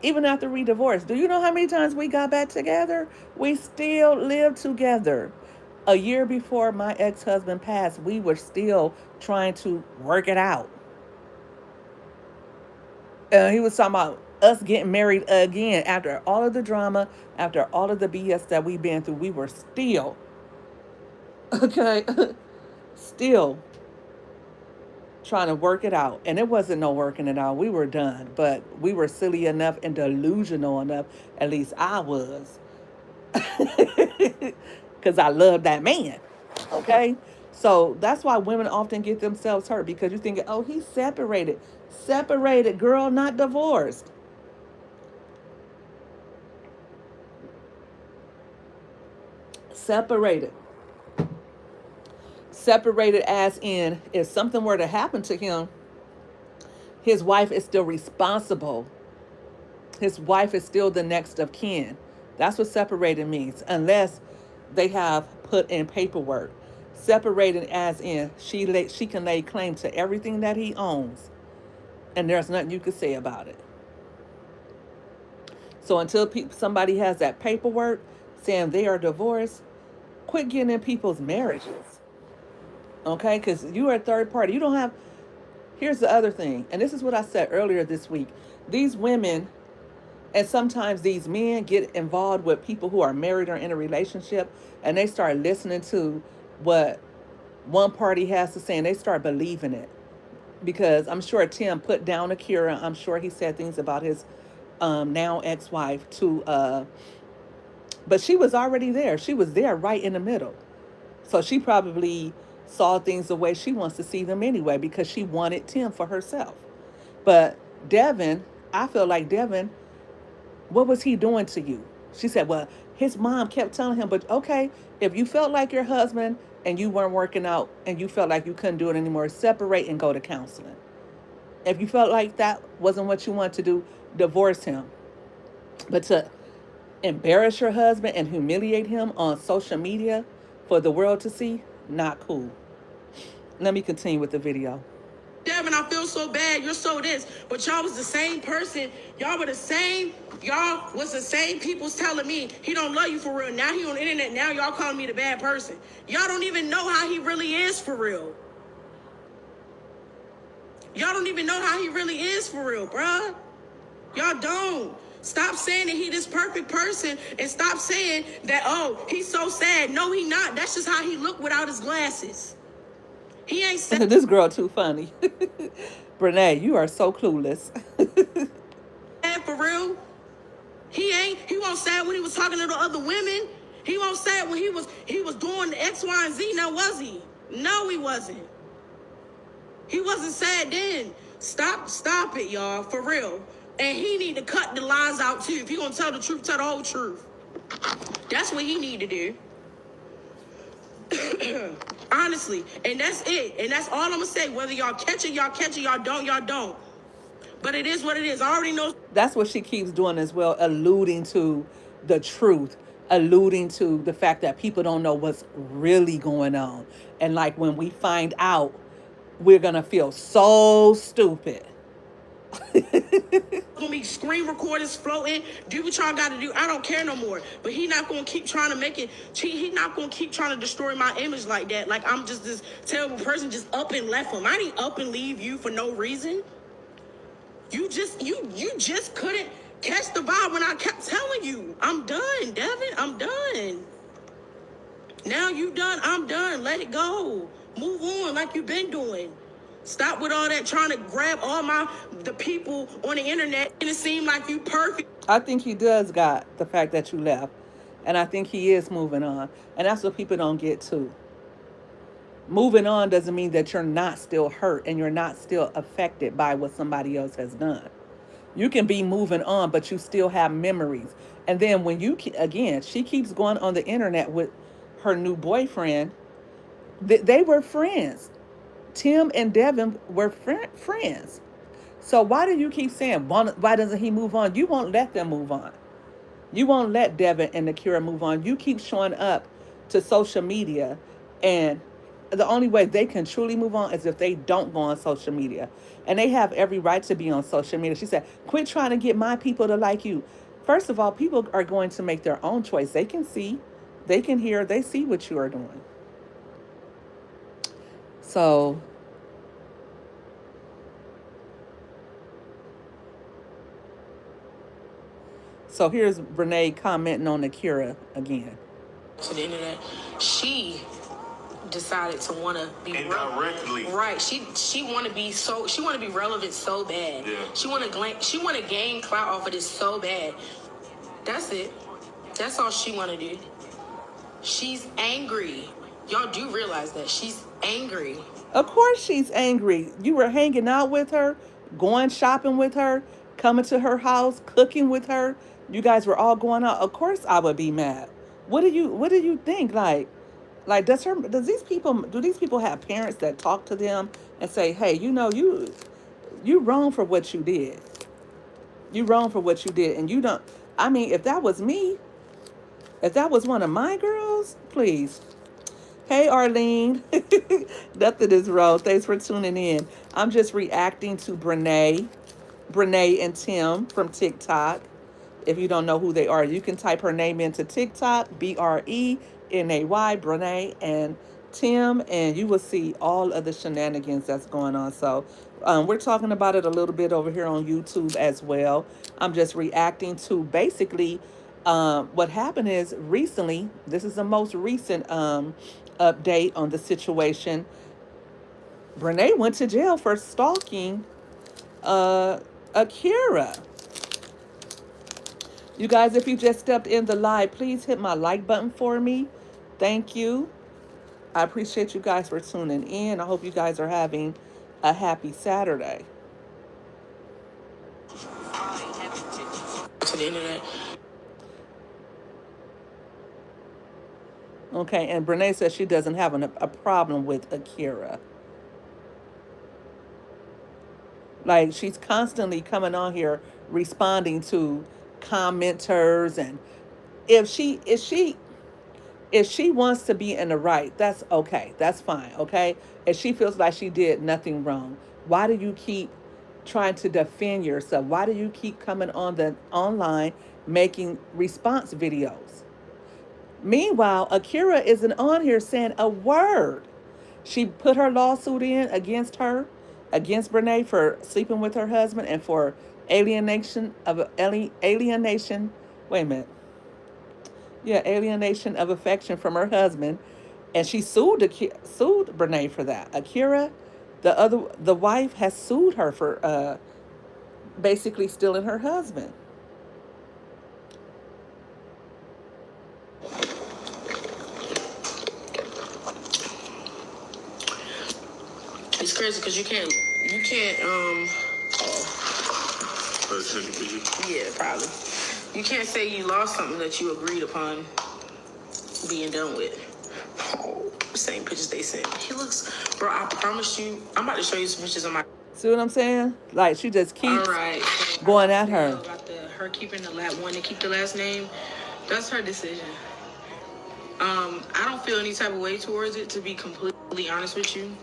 Even after we divorced. Do you know how many times we got back together? We still lived together. A year before my ex husband passed, we were still trying to work it out. He was talking about us getting married again after all of the drama, after all of the BS that we've been through. We were still, okay, still trying to work it out. And it wasn't no working it out. We were done. But we were silly enough and delusional enough, at least I was, because I love that man. Okay? So that's why women often get themselves hurt because you're thinking, oh, he's separated. Separated, girl, not divorced. Separated. Separated as in, if something were to happen to him, his wife is still responsible. His wife is still the next of kin. That's what separated means, unless they have put in paperwork. Separated as in she can lay claim to everything that he owns, and there's nothing you can say about it. So until somebody has that paperwork saying they are divorced, quit getting in people's marriages. Okay? Because you are a third party. You don't have. Here's the other thing, and this is what I said earlier this week. These women and sometimes these men get involved with people who are married or in a relationship, and they start listening to what one party has to say, and they start believing it. Because I'm sure Tim put down Akira. I'm sure he said things about his now ex-wife to, but she was already there. She was there right in the middle. So she probably saw things the way she wants to see them anyway because she wanted Tim for herself. But Devin, I feel like Devin, what was he doing to you? She said, well, his mom kept telling him, but okay, if you felt like your husband and you weren't working out and you felt like you couldn't do it anymore, separate and go to counseling. If you felt like that wasn't what you wanted to do, divorce him. But to embarrass your husband and humiliate him on social media for the world to see, not cool. Let me continue with the video. Devin, I feel so bad. You're so this. But y'all was the same person. Y'all were the same. Y'all was the same people's telling me he don't love you for real. Now he on the internet. Now y'all calling me the bad person. Y'all don't even know how he really is for real. Y'all don't even know how he really is for real, bruh. Y'all don't. Stop saying that he this perfect person and stop saying that, oh, he's so sad. No, he not. That's just how he look without his glasses. He ain't sad. This girl too funny. Brenay, you are so clueless. For real. He wasn't sad when he was talking to the other women. He wasn't sad when he was doing the X, Y, and Z. Now was he? No, he wasn't. He wasn't sad then. Stop it, y'all, for real. And he need to cut the lies out too. If he gonna tell the truth, tell the whole truth. That's what he need to do. Honestly, and that's it. And that's all I'm gonna say. Whether y'all catch it, y'all don't. But it is what it is. I already know. That's what she keeps doing as well, alluding to the truth, alluding to the fact that people don't know what's really going on. And like when we find out, we're going to feel so stupid. Gonna be screen recordings floating. Do what y'all gotta do. I don't care no more. But he not gonna keep trying to make it. He not gonna keep trying to destroy my image like that. Like I'm just this terrible person, just up and left him. I didn't up and leave you for no reason. You just couldn't catch the vibe when I kept telling you. I'm done, Devin. I'm done. Now you done. I'm done. Let it go. Move on like you've been doing. Stop with all that trying to grab the people on the internet and it seem like you perfect. I think he does got the fact that you left. And I think he is moving on. And that's what people don't get too. Moving on doesn't mean that you're not still hurt and you're not still affected by what somebody else has done. You can be moving on, but you still have memories. And then when again, she keeps going on the internet with her new boyfriend. They were friends. Tim and Devin were friends. So why do you keep saying, why doesn't he move on? You won't let them move on. You won't let Devin and Akira move on. You keep showing up to social media, and the only way they can truly move on is if they don't go on social media. And they have every right to be on social media. She said, quit trying to get my people to like you. First of all, people are going to make their own choice. They can see, they can hear, they see what you are doing. So here's Brenay commenting on Akira again. To the internet, she decided to want to be indirectly right. She want to be relevant so bad. Yeah. She want to gain clout off of this so bad. That's it. That's all she want to do. She's angry. Y'all do realize that she's angry. Of course she's angry. You were hanging out with her, going shopping with her, coming to her house, cooking with her. You guys were all going out. Of course I would be mad. What do you think? Like do these people have parents that talk to them and say, hey, you wrong for what you did. You wrong for what you did. And you don't, I mean, if that was me, if that was one of my girls, please. Hey, Arlene. Nothing is wrong. Thanks for tuning in. I'm just reacting to Brenay and Tim from TikTok. If you don't know who they are, you can type her name into TikTok, Brenay, Brenay and Tim, and you will see all of the shenanigans that's going on. So we're talking about it a little bit over here on YouTube as well. I'm just reacting to basically what happened is recently, this is the most recent update on the situation. Brenay went to jail for stalking Akira. You guys, if you just stepped in the live, please hit my like button for me. Thank you. I appreciate you guys for tuning in. I hope you guys are having a happy Saturday. To the internet. Okay, and Brenay says she doesn't have a problem with Akira. Like, she's constantly coming on here responding to commenters, and if she wants to be in the right, that's okay. That's fine, okay? If she feels like she did nothing wrong, why do you keep trying to defend yourself? Why do you keep coming on the online making response videos? Meanwhile, Akira isn't on here saying a word. She put her lawsuit in against Brenay for sleeping with her husband and for alienation. Wait a minute. Yeah, alienation of affection from her husband, and she sued Brenay for that. Akira, the wife, has sued her for basically stealing her husband. It's crazy because you can't yeah, probably. You can't say you lost something that you agreed upon being done with. Oh, same pictures they sent. He looks, bro, I promise you, I'm about to show you some pictures on my. See what I'm saying? Like, she just keeps. All right. going at her. About her keeping the wanting to keep the last name. That's her decision. I don't feel any type of way towards it, to be completely honest with you.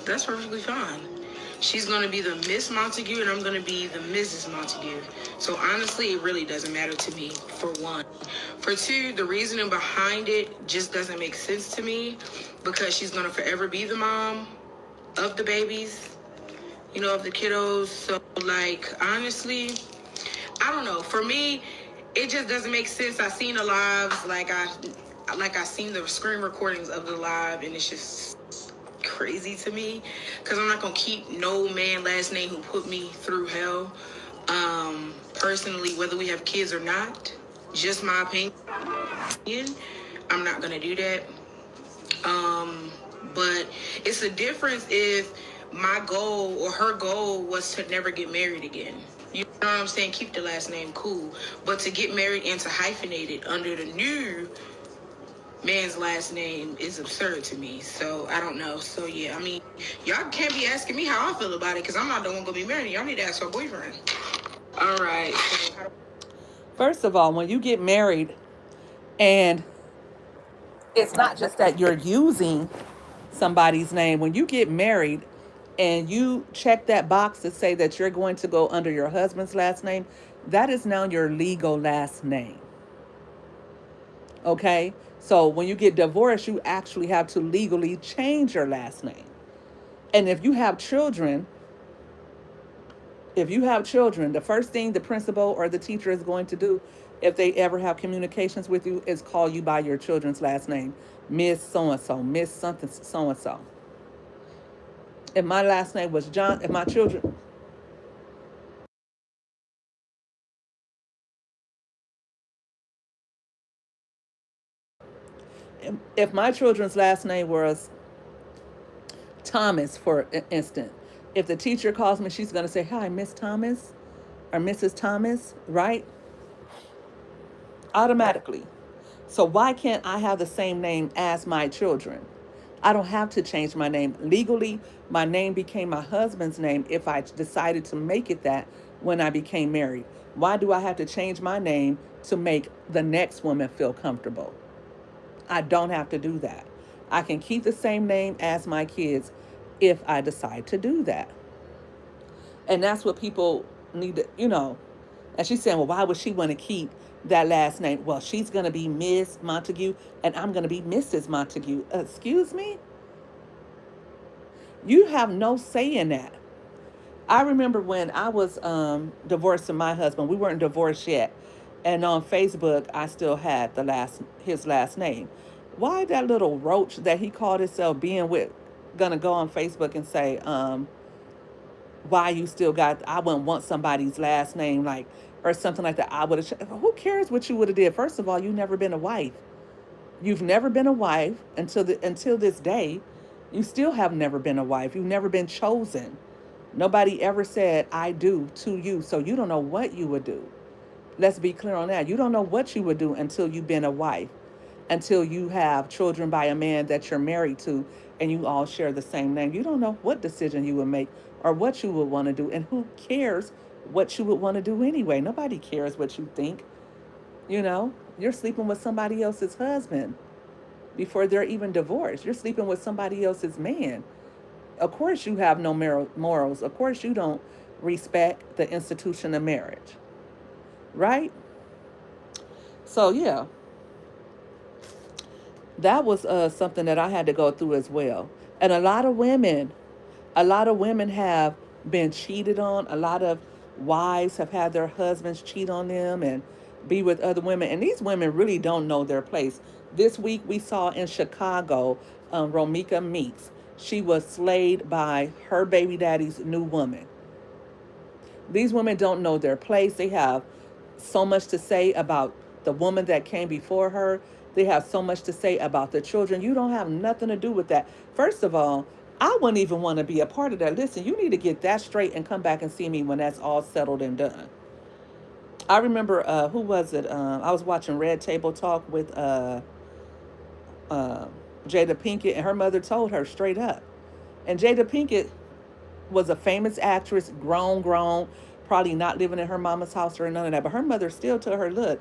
That's perfectly fine. She's going to be the Miss Montague, and I'm going to be the Mrs. Montague. So honestly, it really doesn't matter to me, for one. For two, the reasoning behind it just doesn't make sense to me, because she's going to forever be the mom of the babies, of the kiddos. So, like, honestly, I don't know. For me, it just doesn't make sense. I seen the lives, I seen the screen recordings of the live, and it's just crazy to me, because I'm not gonna keep no man last name who put me through hell. Personally, whether we have kids or not, just my opinion, I'm not gonna do that. But it's a difference if my goal or her goal was to never get married again. You know what I'm saying? Keep the last name, cool. But to get married and to hyphenate it under the new man's last name is absurd to me. So I don't know. So yeah, I mean, y'all can't be asking me how I feel about it, because I'm not the one gonna be married. Y'all need to ask her boyfriend. All right. First of all, when you get married, and it's not just that you're using somebody's name, when you get married and you check that box to say that you're going to go under your husband's last name, that is now your legal last name. Okay? So when you get divorced, you actually have to legally change your last name. And if you have children, the first thing the principal or the teacher is going to do, if they ever have communications with you, is call you by your children's last name. Miss so and so, Miss something so and so. If my last name was John, if my children's last name was Thomas, for instance, if the teacher calls me, she's going to say, "Hi, Miss Thomas," or "Mrs. Thomas," right? Automatically. So why can't I have the same name as my children? I don't have to change my name. Legally, my name became my husband's name if I decided to make it that when I became married. Why do I have to change my name to make the next woman feel comfortable? I don't have to do that. I can keep the same name as my kids if I decide to do that. And that's what people need to. And she's saying, well, why would she want to keep that last name? Well, she's going to be Miss Montague and I'm going to be Mrs. Montague. Excuse me? You have no say in that. I remember when I was divorcing my husband, we weren't divorced yet. And on Facebook, I still had his last name. Why that little roach that he called himself being with gonna go on Facebook and say, why you still got, I wouldn't want somebody's last name, like, or something like that. I would have, who cares what you would have did? First of all, you've never been a wife. You've never been a wife until this day. You still have never been a wife. You've never been chosen. Nobody ever said I do to you. So you don't know what you would do. Let's be clear on that. You don't know what you would do until you've been a wife, until you have children by a man that you're married to and you all share the same name. You don't know what decision you would make or what you would want to do. And who cares what you would want to do anyway? Nobody cares what you think. You're sleeping with somebody else's husband before they're even divorced. You're sleeping with somebody else's man. Of course, you have no morals. Of course, you don't respect the institution of marriage. Right? So, yeah, that was something that I had to go through as well. And a lot of women have been cheated on. A lot of wives have had their husbands cheat on them and be with other women. And these women really don't know their place. This week we saw in Chicago, Romika Meeks. She was slayed by her baby daddy's new woman. These women don't know their place. They have so much to say about the woman that came before her. They have so much to say about the children. You don't have nothing to do with that. First of all, I wouldn't even want to be a part of that. Listen, you need to get that straight and come back and see me when that's all settled and done. I remember, who was it? I was watching Red Table Talk with uh, Jada Pinkett, and her mother told her straight up. And Jada Pinkett was a famous actress, grown. probably not living in her mama's house or none of that. But her mother still told her, look,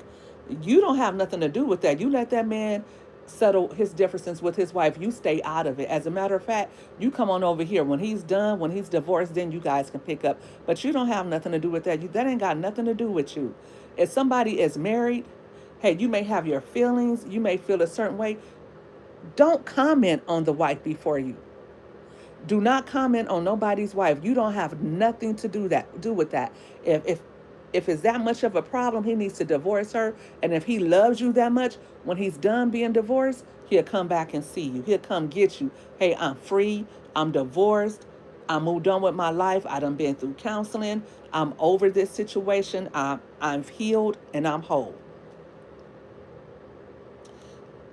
you don't have nothing to do with that. You let that man settle his differences with his wife. You stay out of it. As a matter of fact, you come on over here. When he's done, when he's divorced, then you guys can pick up. But you don't have nothing to do with that. That ain't got nothing to do with you. If somebody is married, hey, you may have your feelings. You may feel a certain way. Don't comment on the wife before you. Do not comment on nobody's wife. You don't have nothing to do with that. If it's that much of a problem, he needs to divorce her. And if he loves you that much, when he's done being divorced, he'll come back and see you. He'll come get you. Hey, I'm free. I'm divorced. I moved on with my life. I done been through counseling. I'm over this situation. I'm healed and I'm whole.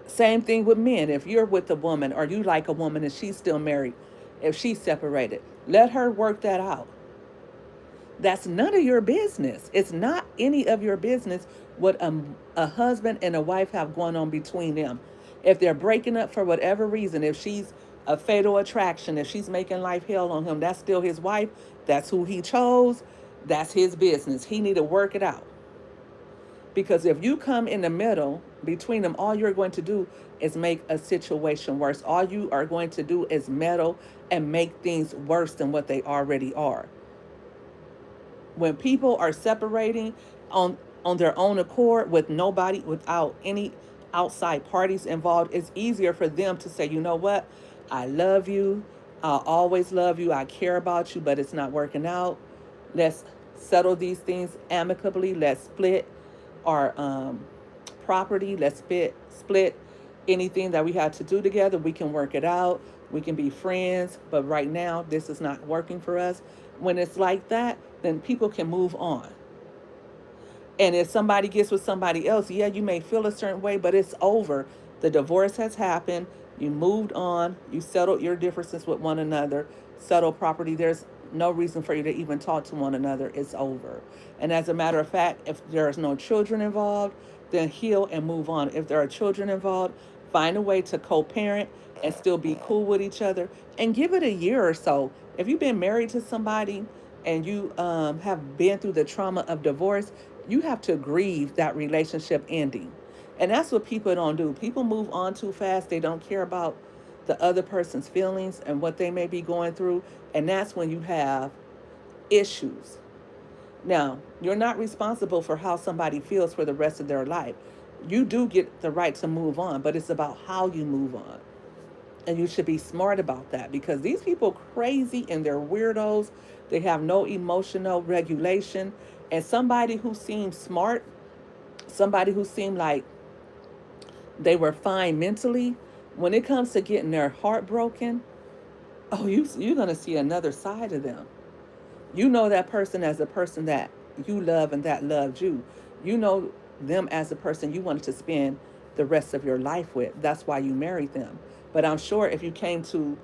Same thing with men. If you're with a woman or you like a woman and she's still married, if she's separated, let her work that out. That's none of your business. It's not any of your business what a husband and a wife have going on between them. If they're breaking up for whatever reason, if she's a fatal attraction, if she's making life hell on him, that's still his wife. That's who he chose. That's his business. He need to work it out. Because if you come in the middle between them, all you're going to do is make a situation worse. All you are going to do is meddle and make things worse than what they already are. When people are separating on their own accord with nobody, without any outside parties involved, it's easier for them to say, you know what, I love you, I'll always love you, I care about you, but it's not working out. Let's settle these things amicably. Let's split our property. Let's split anything that we had to do together. We can work it out. We can be friends, but right now this is not working for us. When it's like that, then people can move on. And if somebody gets with somebody else, yeah, you may feel a certain way, but it's over. The divorce has happened. You moved on. You settled your differences with one another. Settled property. There's no reason for you to even talk to one another. It's over. And as a matter of fact, if there's no children involved, then heal and move on. If there are children involved, find a way to co-parent and still be cool with each other, and give it a year or so. If you've been married to somebody and you have been through the trauma of divorce, you have to grieve that relationship ending. And that's what people don't do. People move on too fast. They don't care about the other person's feelings and what they may be going through. And that's when you have issues. Now, you're not responsible for how somebody feels for the rest of their life. You do get the right to move on, but it's about how you move on. And you should be smart about that, because these people crazy and they're weirdos. They have no emotional regulation. And somebody who seems smart, somebody who seemed like they were fine mentally, when it comes to getting their heart broken, oh, you're going to see another side of them. You know that person as a person that you love and that loved you. You know them as a person you wanted to spend the rest of your life with. That's why you married them. But I'm sure if you came to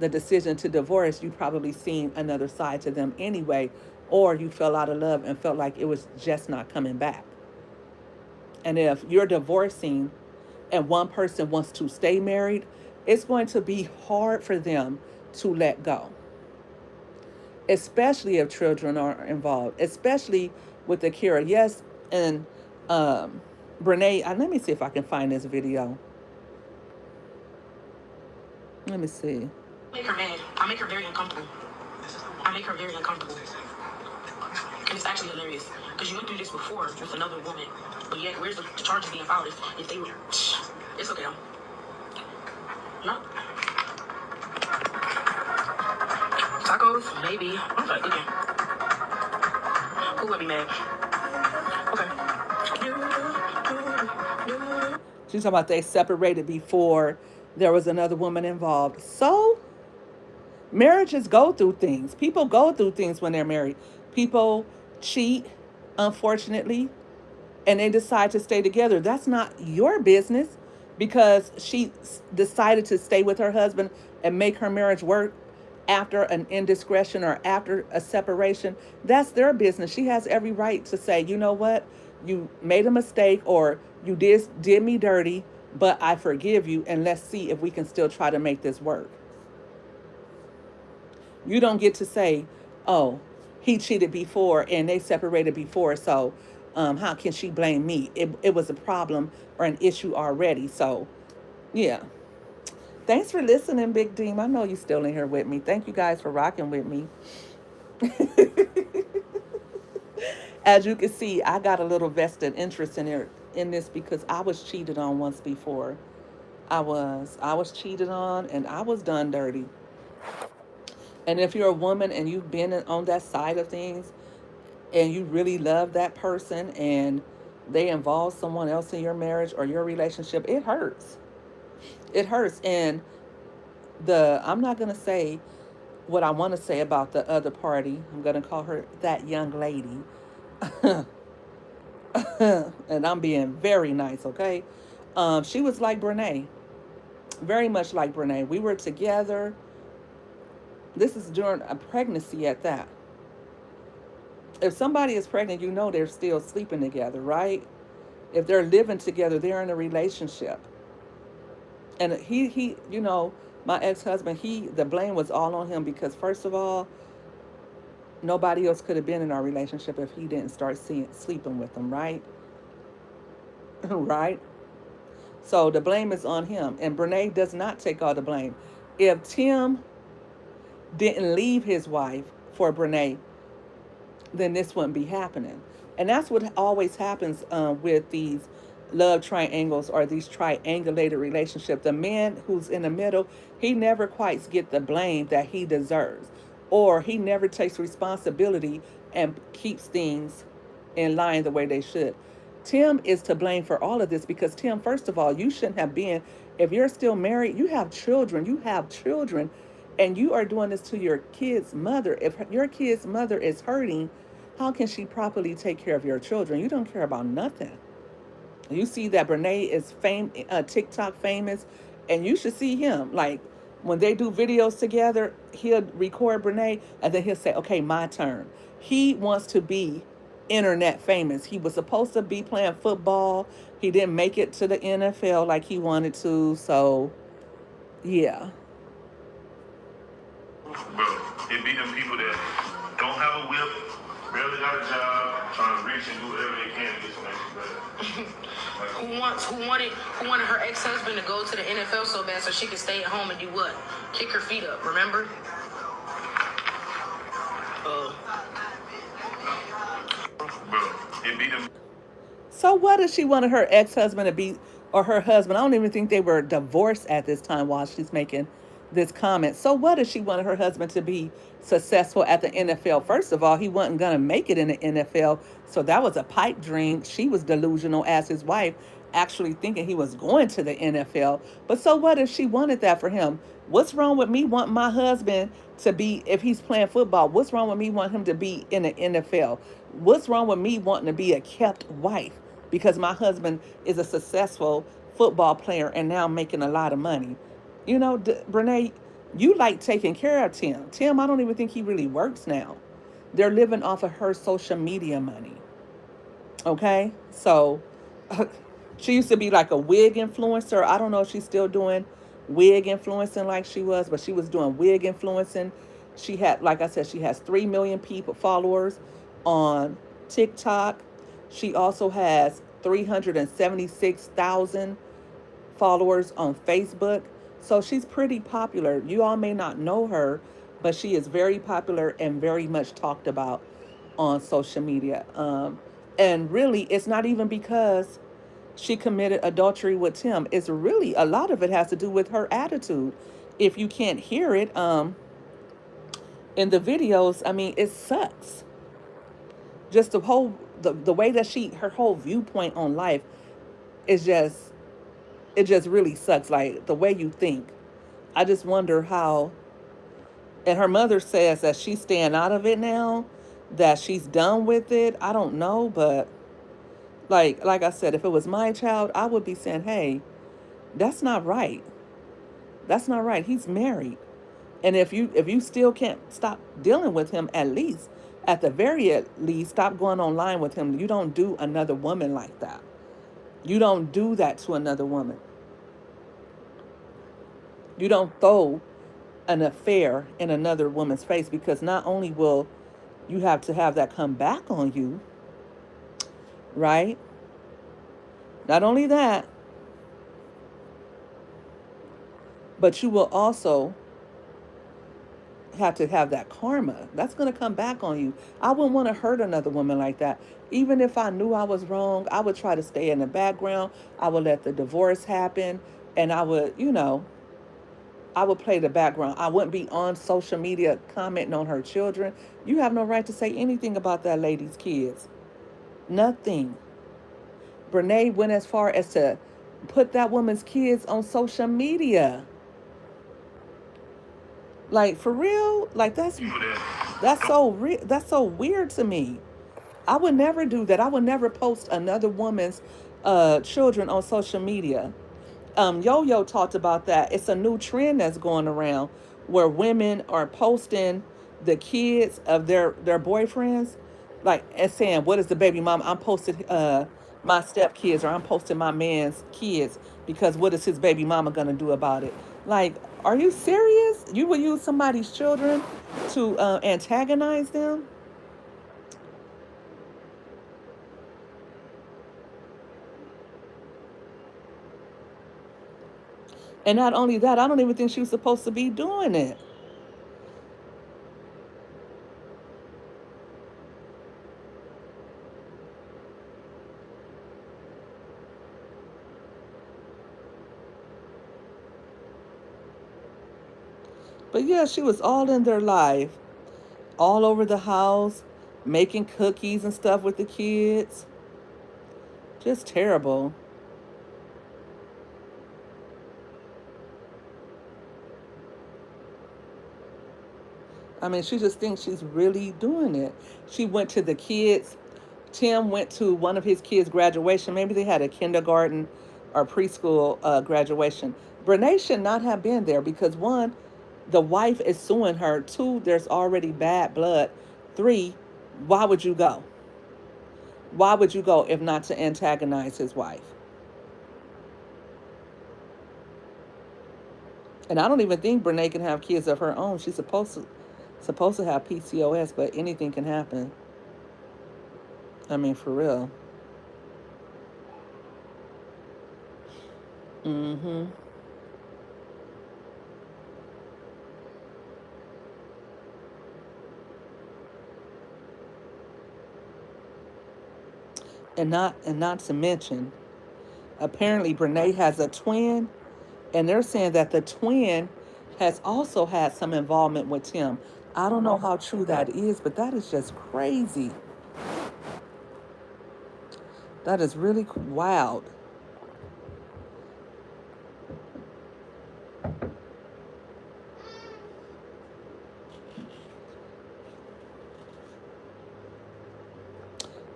the decision to divorce, you probably seen another side to them anyway, or you fell out of love and felt like it was just not coming back. And if you're divorcing and one person wants to stay married, it's going to be hard for them to let go, especially if children are involved, especially with Akira. Yes, and Brenay, let me see if I can find this video. Let me see. Make her mad. I make her very uncomfortable. I make her very uncomfortable. And it's actually hilarious. Because you went through this before with another woman. But yet, where's the charges being filed if they were... It's okay, though. No. Tacos? Maybe. I'm like, okay. Who would be mad? Okay. She's talking about they separated before there was another woman involved. So, marriages go through things. People go through things when they're married. People cheat, unfortunately, and they decide to stay together. That's not your business, because she decided to stay with her husband and make her marriage work after an indiscretion or after a separation. That's their business. She has every right to say, you know what, you made a mistake, or you did me dirty, but I forgive you, and let's see if we can still try to make this work. You don't get to say, oh, he cheated before and they separated before. So how can she blame me? It was a problem or an issue already. So, yeah. Thanks for listening, Big Deem. I know you're still in here with me. Thank you guys for rocking with me. As you can see, I got a little vested interest in this because I was cheated on once before. I was cheated on and I was done dirty. And if you're a woman and you've been on that side of things and you really love that person and they involve someone else in your marriage or your relationship, it hurts. It hurts. And I'm not going to say what I want to say about the other party. I'm going to call her that young lady. And I'm being very nice, okay? She was like Brenay, very much like Brenay. We were together. This is during a pregnancy at that. If somebody is pregnant, you know they're still sleeping together, right? If they're living together, they're in a relationship. And my ex-husband, the blame was all on him because first of all, nobody else could have been in our relationship if he didn't start sleeping with them, right? Right? So the blame is on him. And Brenay does not take all the blame. If Tim didn't leave his wife for Brenay, then this wouldn't be happening. And that's what always happens with these love triangles or these triangulated relationships. The man who's in the middle, he never quite get the blame that he deserves, or he never takes responsibility and keeps things in line the way they should. Tim is to blame for all of this because Tim, first of all, you shouldn't have been. If you're still married, you have children. You have children, and you are doing this to your kid's mother. If your kid's mother is hurting, how can she properly take care of your children? You don't care about nothing. You see that Brenay is TikTok famous, and you should see him. Like when they do videos together, he'll record Brenay, and then he'll say, "Okay, my turn." He wants to be internet famous. He was supposed to be playing football. He didn't make it to the NFL like he wanted to. So, yeah. Bro, it be them people that don't have a whip, barely got a job, trying to reach and do whatever they can to get some extra better. Like, who wanted her ex-husband to go to the NFL so bad so she could stay at home and do what? Kick her feet up, remember? Oh. Bro, it be them. So what does she wanted her ex-husband to be, or her husband? I don't even think they were divorced at this time while she's making this comment. So what does she wanted her husband to be successful at the NFL? First of all, he wasn't going to make it in the NFL. So that was a pipe dream. She was delusional as his wife, actually thinking he was going to the NFL. But so what if she wanted that for him? What's wrong with me wanting my husband to be, if he's playing football, what's wrong with me wanting him to be in the NFL? What's wrong with me wanting to be a kept wife? Because my husband is a successful football player and now making a lot of money. Brenay, you like taking care of Tim. Tim, I don't even think he really works now. They're living off of her social media money. Okay? So she used to be like a wig influencer. I don't know if she's still doing wig influencing like she was, but she was doing wig influencing. She had, like I said, she has 3 million people followers on TikTok. She also has 376,000 followers on Facebook. So she's pretty popular. You all may not know her, but she is very popular and very much talked about on social media. And really, it's not even because she committed adultery with Tim. It's really, a lot of it has to do with her attitude. If you can't hear it in the videos, I mean, it sucks. Just the way that her whole viewpoint on life is just, it just really sucks. Like the way you think. I just wonder how. And her mother says that she's staying out of it now, that she's done with it. I don't know, but like I said, if it was my child, I would be saying, "Hey, that's not right. That's not right. He's married, and if you still can't stop dealing with him, at the very least, stop going online with him. You don't do another woman like that. You don't do that to another woman. You don't throw an affair in another woman's face because not only will you have to have that come back on you, right? Not only that, but you will also have to have that karma. That's going to come back on you. I wouldn't want to hurt another woman like that. Even if I knew I was wrong, I would try to stay in the background. I would let the divorce happen. And I would, I would play the background. I wouldn't be on social media commenting on her children. You have no right to say anything about that lady's kids. Nothing. Brenay went as far as to put that woman's kids on social media. Like for real? Like that's so weird to me. I would never do that. I would never post another woman's children on social media. Yo talked about that. It's a new trend that's going around where women are posting the kids of their boyfriends, like and saying, "What is the baby mama?" I'm posting my step kids, or I'm posting my man's kids because what is his baby mama gonna do about it? Like, are you serious? You will use somebody's children to antagonize them? And not only that, I don't even think she was supposed to be doing it. But yeah, she was all in their life, all over the house, making cookies and stuff with the kids. Just terrible. I mean, she just thinks she's really doing it. She went to the kids. Tim went to one of his kids' graduation. Maybe they had a kindergarten or preschool graduation. Brenay should not have been there because one, the wife is suing her. Two, there's already bad blood. Three, why would you go? Why would you go if not to antagonize his wife? And I don't even think Brenay can have kids of her own. She's supposed to have PCOS, but anything can happen. I mean, for real. Mm-hmm. And not to mention, apparently Brenay has a twin, and they're saying that the twin has also had some involvement with Tim. I don't know how true that is, but that is just crazy. That is really wild.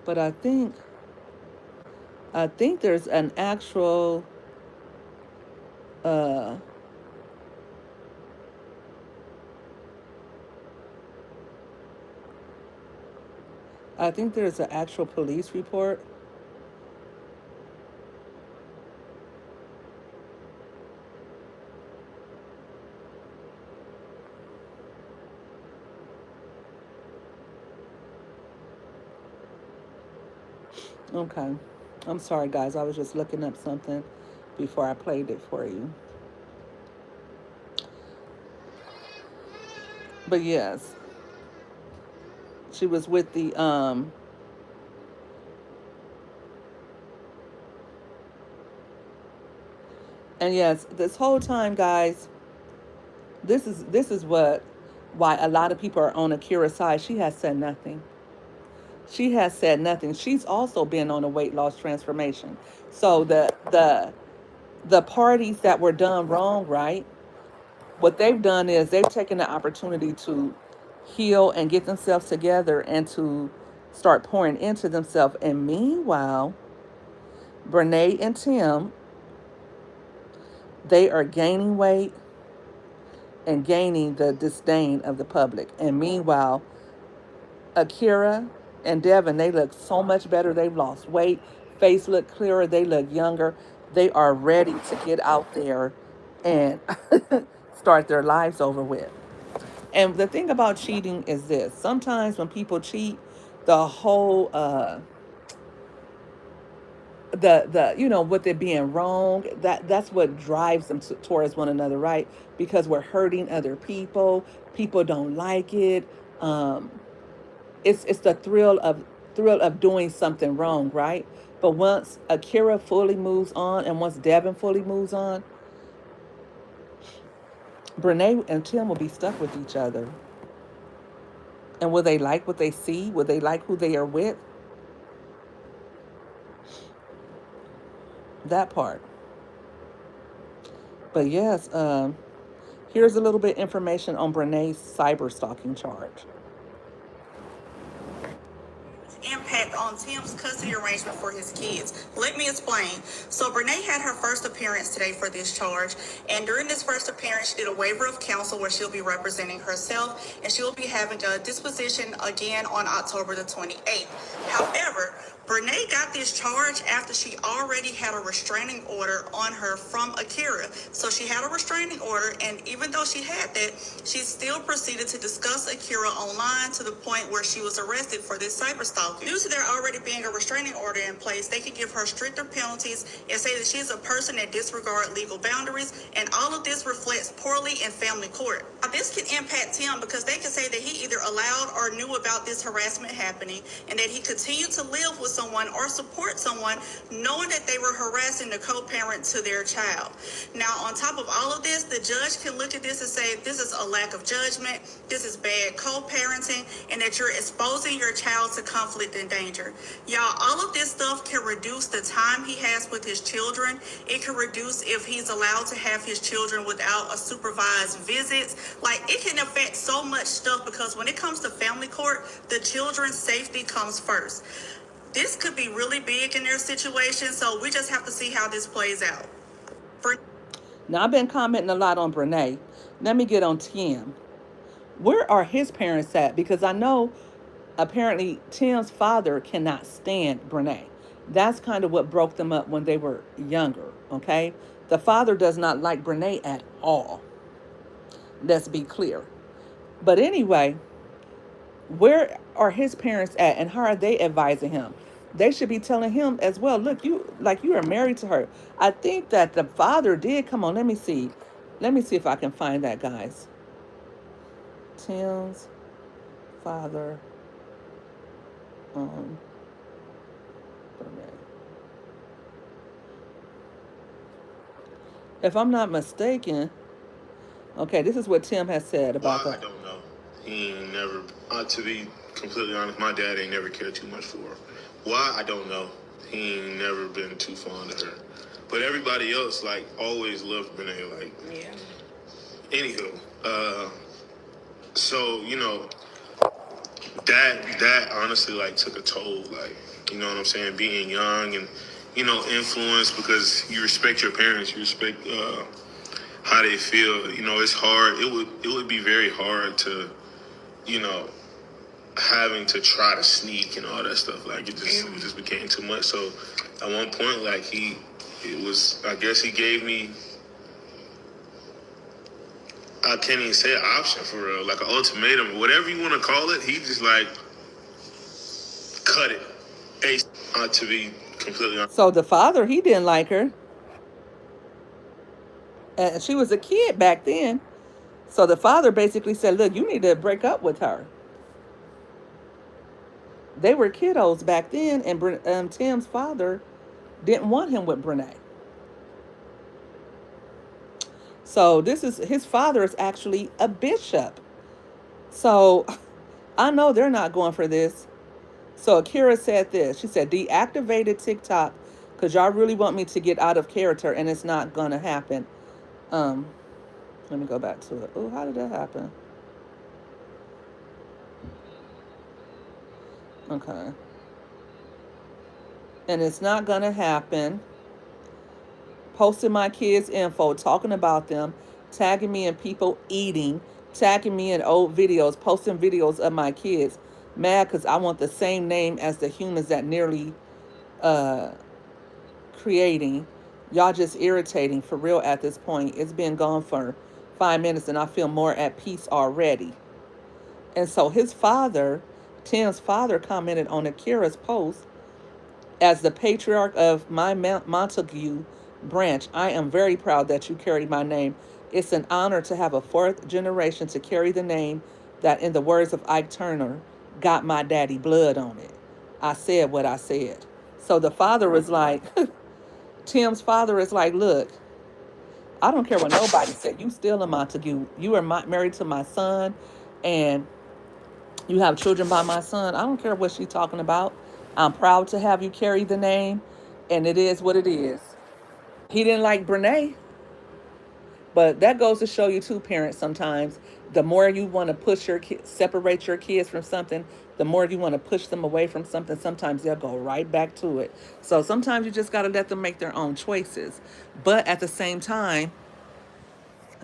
But I think there's an actual uh I think there's an actual police report. Okay. I'm sorry guys, I was just looking up something before I played it for you. But yes, she was with the and yes, this whole time guys, this is what why a lot of people are on Akira's side. She has said nothing. She has said nothing. She's also been on a weight loss transformation. So the parties that were done wrong, right? What they've done is they've taken the opportunity to heal and get themselves together and to start pouring into themselves. And meanwhile, Brenay and Tim, they are gaining weight and gaining the disdain of the public. And meanwhile, Akira and Devin, they look so much better. They've lost weight, face look clearer, they look younger. They are ready to get out there and start their lives over with. And the thing about cheating is this: sometimes when people cheat, the whole the with it being wrong, that's what drives them towards one another, right? Because we're hurting other people. People don't like it. Um, it's the thrill of doing something wrong, right? But once Akira fully moves on, and once Devin fully moves on, Brenay and Tim will be stuck with each other. And will they like what they see? Will they like who they are with? That part. But yes, here's a little bit information on Brenay's cyber stalking charge. Impact on Tim's custody arrangement for his kids. Let me explain. So Brenay had her first appearance today for this charge, and during this first appearance, she did a waiver of counsel where she'll be representing herself, and she will be having a disposition again on October the 28th. However, Brenay got this charge after she already had a restraining order on her from Akira. So she had a restraining order, and even though she had that, she still proceeded to discuss Akira online to the point where she was arrested for this cyber stalking. Due to there already being a restraining order in place, they could give her stricter penalties and say that she's a person that disregards legal boundaries, and all of this reflects poorly in family court. Now, this can impact Tim because they can say that he either allowed or knew about this harassment happening, and that he continued to live with someone or support someone knowing that they were harassing the co-parent to their child. Now, on top of all of this, the judge can look at this and say this is a lack of judgment, this is bad co-parenting, and that you're exposing your child to conflict and danger. Y'all, all of this stuff can reduce the time he has with his children. It can reduce if he's allowed to have his children without a supervised visits. Like, it can affect so much stuff because when it comes to family court, the children's safety comes first. This could be really big in their situation, so we just have to see how this plays out. For Now, I've been commenting a lot on Brenay. Let me get on Tim. Where are his parents at? Because I know apparently Tim's father cannot stand Brenay. That's kind of what broke them up when they were younger, okay? The father does not like Brenay at all. Let's be clear. But anyway, where are his parents at, and how are they advising him? They should be telling him as well, look, you are married to her. I think that the father did. Come on, let me see if I can find that, guys. Tim's father on Brenay. If I'm not mistaken, okay, this is what Tim has said about Why, I that. don't know. He ain't never, to be completely honest, my dad ain't never cared too much for her. Why, I don't know. He ain't never been too fond of her. But everybody else, like, always loved Brenay. Like, yeah. anywho, so, that honestly, like, took a toll. Like, you know what I'm saying? Being young and, influenced because you respect your parents, you respect, how they feel. It's hard. It would be very hard to, you know, having to try to sneak and all that stuff. Like it just became too much. So at one point, like it was. I guess he gave me. I can't even say an option for real, like an ultimatum, whatever you want to call it. He just like cut it. To be completely honest. So the father, he didn't like her, and she was a kid back then. So the father basically said, look, you need to break up with her. They were kiddos back then, and Tim's father didn't want him with Brenay. So this is his father is actually a bishop. So I know they're not going for this. So Akira said this. She said, deactivated TikTok because y'all really want me to get out of character, and it's not gonna happen. Um, Let me go back to it. Oh, how did that happen? Okay. And it's not gonna happen. Posting my kids' info, talking about them, tagging me in people eating, tagging me in old videos, posting videos of my kids. Mad because I want the same name as the humans that nearly uh creating. Y'all just irritating for real at this point. It's been gone for 5 minutes and I feel more at peace already. And so his father, Tim's father, commented on Akira's post: as the patriarch of my Montague branch, I am very proud that you carry my name. It's an honor to have a fourth generation to carry the name that, in the words of Ike Turner, got my daddy blood on it. I said what I said. So the father was like, Tim's father is like, look, I don't care what nobody said. You still a Montague. You are married to my son, and you have children by my son. I don't care what she's talking about. I'm proud to have you carry the name, and it is what it is. He didn't like Brenay, but that goes to show you too, parents. Sometimes the more you want to push your kids, separate your kids from something, the more you want to push them away from something. Sometimes they'll go right back to it. So sometimes you just got to let them make their own choices. But at the same time,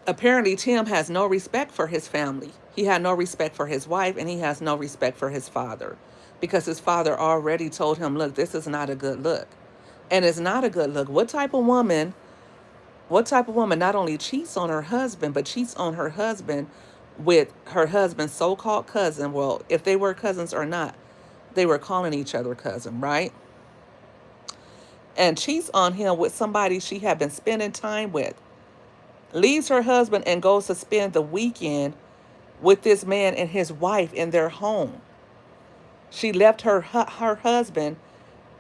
apparently Tim has no respect for his family. He had no respect for his wife, and he has no respect for his father, because his father already told him, look, this is not a good look. And it's not a good look. What type of woman not only cheats on her husband, but cheats on her husband with her husband's so-called cousin? Well, if they were cousins or not, they were calling each other cousin, right? And cheats on him with somebody she had been spending time with. Leaves her husband and goes to spend the weekend with this man and his wife in their home. She left her husband,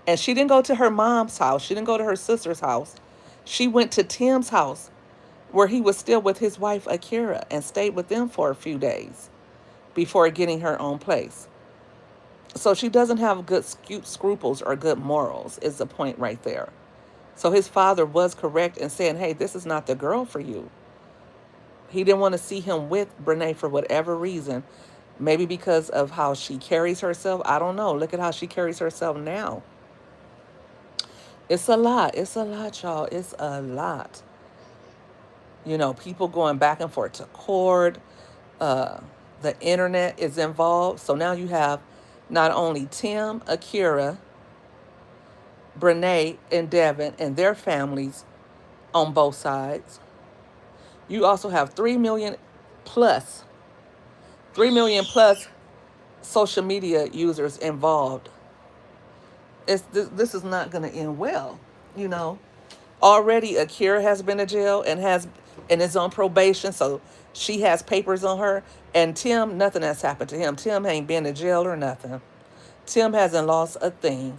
and she didn't go to her mom's house. She didn't go to her sister's house. She went to Tim's house, where he was still with his wife Akira, and stayed with them for a few days before getting her own place. So she doesn't have good scruples or good morals, is the point right there. So his father was correct in saying, hey, this is not the girl for you. He didn't want to see him with Brenay for whatever reason. Maybe because of how she carries herself. I don't know. Look at how she carries herself now. It's a lot. It's a lot, y'all. It's a lot. People going back and forth to court. Uh, the internet is involved. So now you have not only Tim, Akira, Brenay, and Devin and their families on both sides. You also have plus 3 million plus social media users involved. This is not going to end well, you know. Already Akira has been to jail and is on probation, so she has papers on her. And Tim, nothing has happened to him. Tim ain't been to jail or nothing. Tim hasn't lost a thing.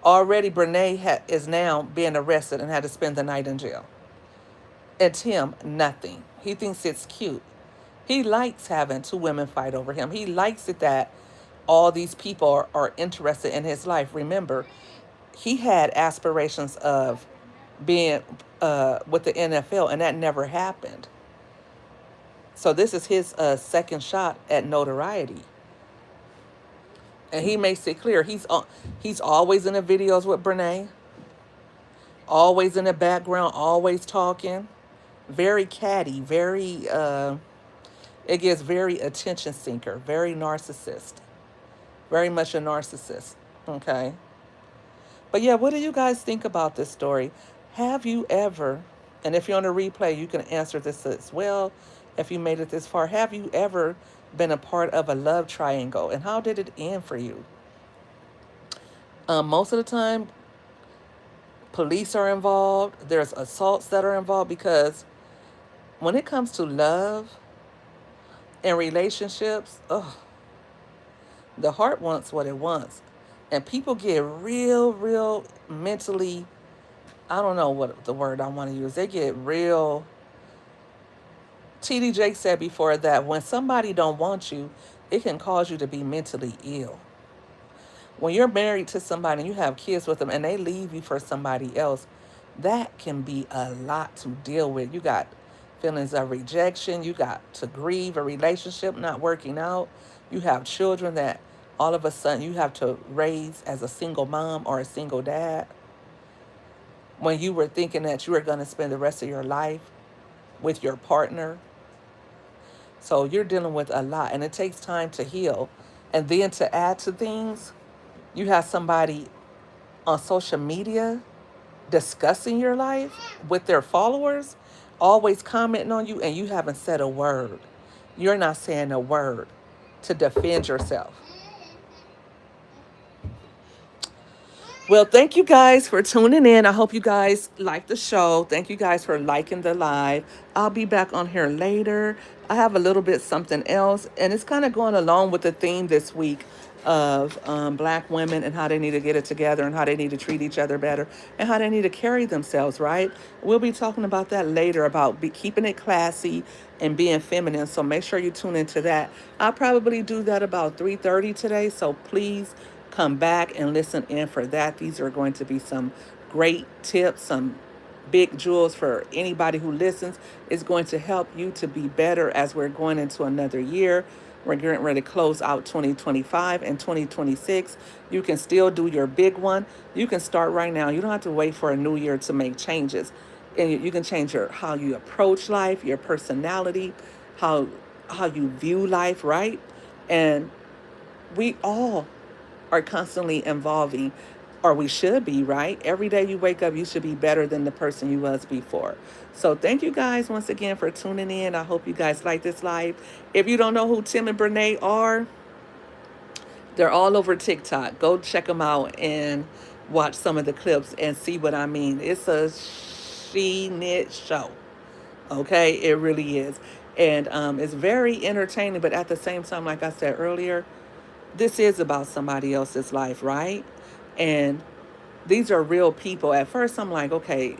Already Brenay is now being arrested and had to spend the night in jail. And Tim, nothing. He thinks it's cute. He likes having two women fight over him. He likes it that all these people are interested in his life. Remember, he had aspirations of being with the NFL, and that never happened. So this is his second shot at notoriety. And he makes it clear he's always in the videos with Brenay, always in the background, always talking, very catty, very it gets very attention seeker, very narcissist, very much a narcissist. Okay. But yeah, what do you guys think about this story? Have you ever, and if you're on a replay, you can answer this as well if you made it this far. Have you ever been a part of a love triangle, and how did it end for you? Most of the time, police are involved. There's assaults that are involved, because when it comes to love and relationships, the heart wants what it wants. And people get real, real mentally, I don't know what the word I want to use. They get real. TD Jake said before that when somebody don't want you, it can cause you to be mentally ill. When you're married to somebody and you have kids with them and they leave you for somebody else, that can be a lot to deal with. You got feelings of rejection. You got to grieve a relationship not working out. You have children that all of a sudden you have to raise as a single mom or a single dad, when you were thinking that you were going to spend the rest of your life with your partner. So you're dealing with a lot, and it takes time to heal. And then to add to things, you have somebody on social media discussing your life with their followers, always commenting on you, and you haven't said a word. you're not saying a word to defend yourself. Well, thank you guys for tuning in. I hope you guys like the show. Thank you guys for liking the live. I'll be back on here later. I have a little bit something else, and it's kind of going along with the theme this week of Black women and how they need to get it together and how they need to treat each other better and how they need to carry themselves, right? We'll be talking about that later about keeping it classy and being feminine. So make sure you tune into that. I'll probably do that about 3:30 today. So please come back and listen in for that. These are going to be some great tips, some big jewels for anybody who listens. It's going to help you to be better as we're going into another year. We're getting ready to close out 2025 and 2026. You can still do your big one. You can start right now. You don't have to wait for a new year to make changes. And you can change your how you approach life, your personality, how you view life, right? And we all are constantly evolving, or we should be, right? Every day you wake up, you should be better than the person you was before. So thank you guys once again for tuning in. I hope you guys like this live. If you don't know who Tim and Brenay are, they're all over TikTok. Go check them out and watch some of the clips and see what I mean. It's a she knit show. Okay, it really is. And it's very entertaining, but at the same time, like I said earlier, this is about somebody else's life, right? And these are real people. At first, I'm like, okay,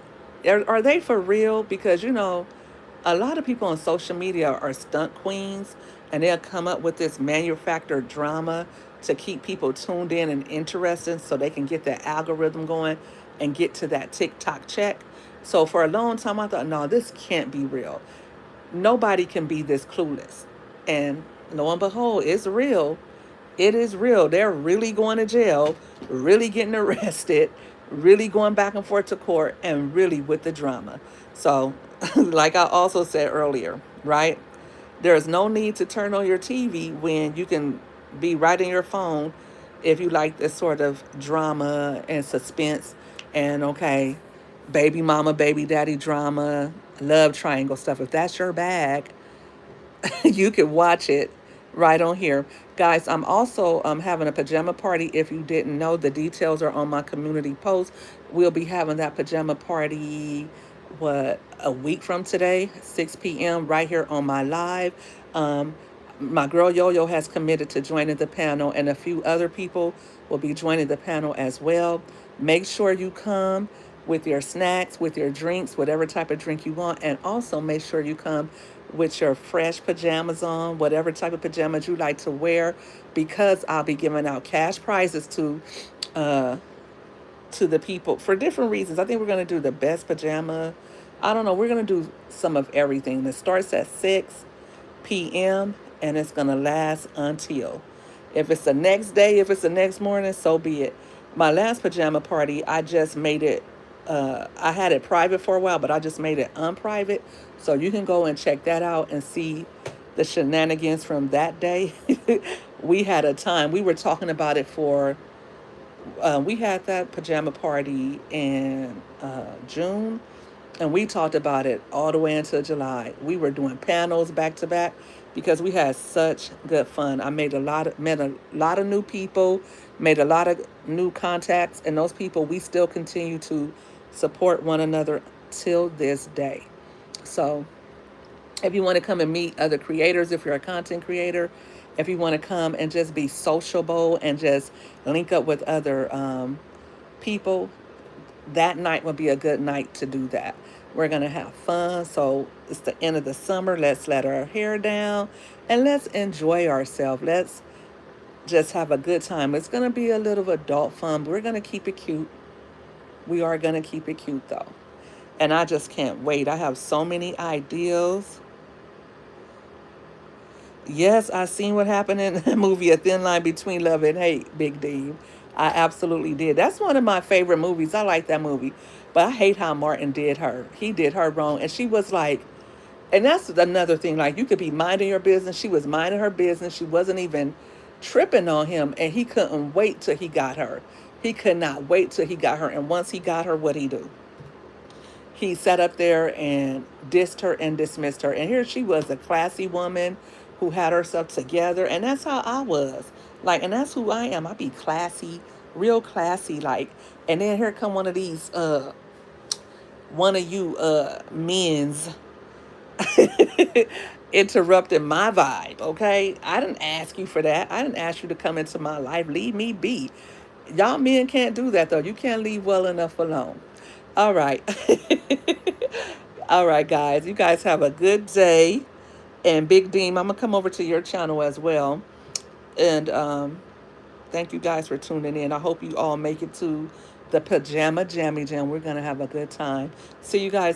are they for real? Because, a lot of people on social media are stunt queens and they'll come up with this manufactured drama to keep people tuned in and interested so they can get that algorithm going and get to that TikTok check. So for a long time, I thought, no, this can't be real. Nobody can be this clueless. And lo and behold, it's real. It is real. They're really going to jail, really getting arrested, really going back and forth to court, and really with the drama. So, like I also said earlier, right? There's no need to turn on your TV when you can be right in your phone if you like this sort of drama and suspense and, okay, baby mama, baby daddy drama, love triangle stuff. If that's your bag, you can watch it right on here. Guys, I'm also having a pajama party. If you didn't know, the details are on my community post. We'll be having that pajama party, what, a week from today, 6 p.m., right here on my live. Um, my girl Yo-Yo has committed to joining the panel, and a few other people will be joining the panel as well. Make sure you come with your snacks, with your drinks, whatever type of drink you want, and also make sure you come with your fresh pajamas on, whatever type of pajamas you like to wear, because I'll be giving out cash prizes uh, to the people for different reasons. I think we're gonna do the best pajama. I don't know. We're gonna do some of everything. It starts at 6 p.m. and it's gonna last until. If it's the next day, if it's the next morning, so be it. My last pajama party, I just made it. I had it private for a while, but I just made it unprivate. So you can go and check that out and see the shenanigans from that day. We had a time. We were talking about it for we had that pajama party in June, and we talked about it all the way until July. We were doing panels back to back because we had such good fun. I met a lot of new people, made a lot of new contacts, and those people we still continue to support one another till this day. So if you want to come and meet other creators, if you're a content creator, if you want to come and just be sociable and just link up with other people, that night would be a good night to do that. We're going to have fun. So it's the end of the summer. Let's let our hair down and let's enjoy ourselves. Let's just have a good time. It's going to be a little adult fun, but we're going to keep it cute. We are going to keep it cute though. And I just can't wait. I have so many ideas. Yes, I seen what happened in the movie A Thin Line Between Love and Hate, Big D. I absolutely did. That's one of my favorite movies. I like that movie. But I hate how Martin did her. He did her wrong. And she was like, and that's another thing. Like, you could be minding your business. She was minding her business. She wasn't even tripping on him. And he couldn't wait till he got her. He could not wait till he got her. And once he got her, what'd he do? He sat up there and dissed her and dismissed her. And here she was, a classy woman who had herself together, and that's how I was. Like, and that's who I am. I be classy, real classy, like. And then here come one of you men's interrupting my vibe, okay? I didn't ask you for that. I didn't ask you to come into my life. Leave me be. Y'all men can't do that though. You can't leave well enough alone. All right. All right, guys. You guys have a good day. And Big Deem, I'm gonna come over to your channel as well. And thank you guys for tuning in. I hope you all make it to the pajama jammy jam. We're gonna have a good time. See you guys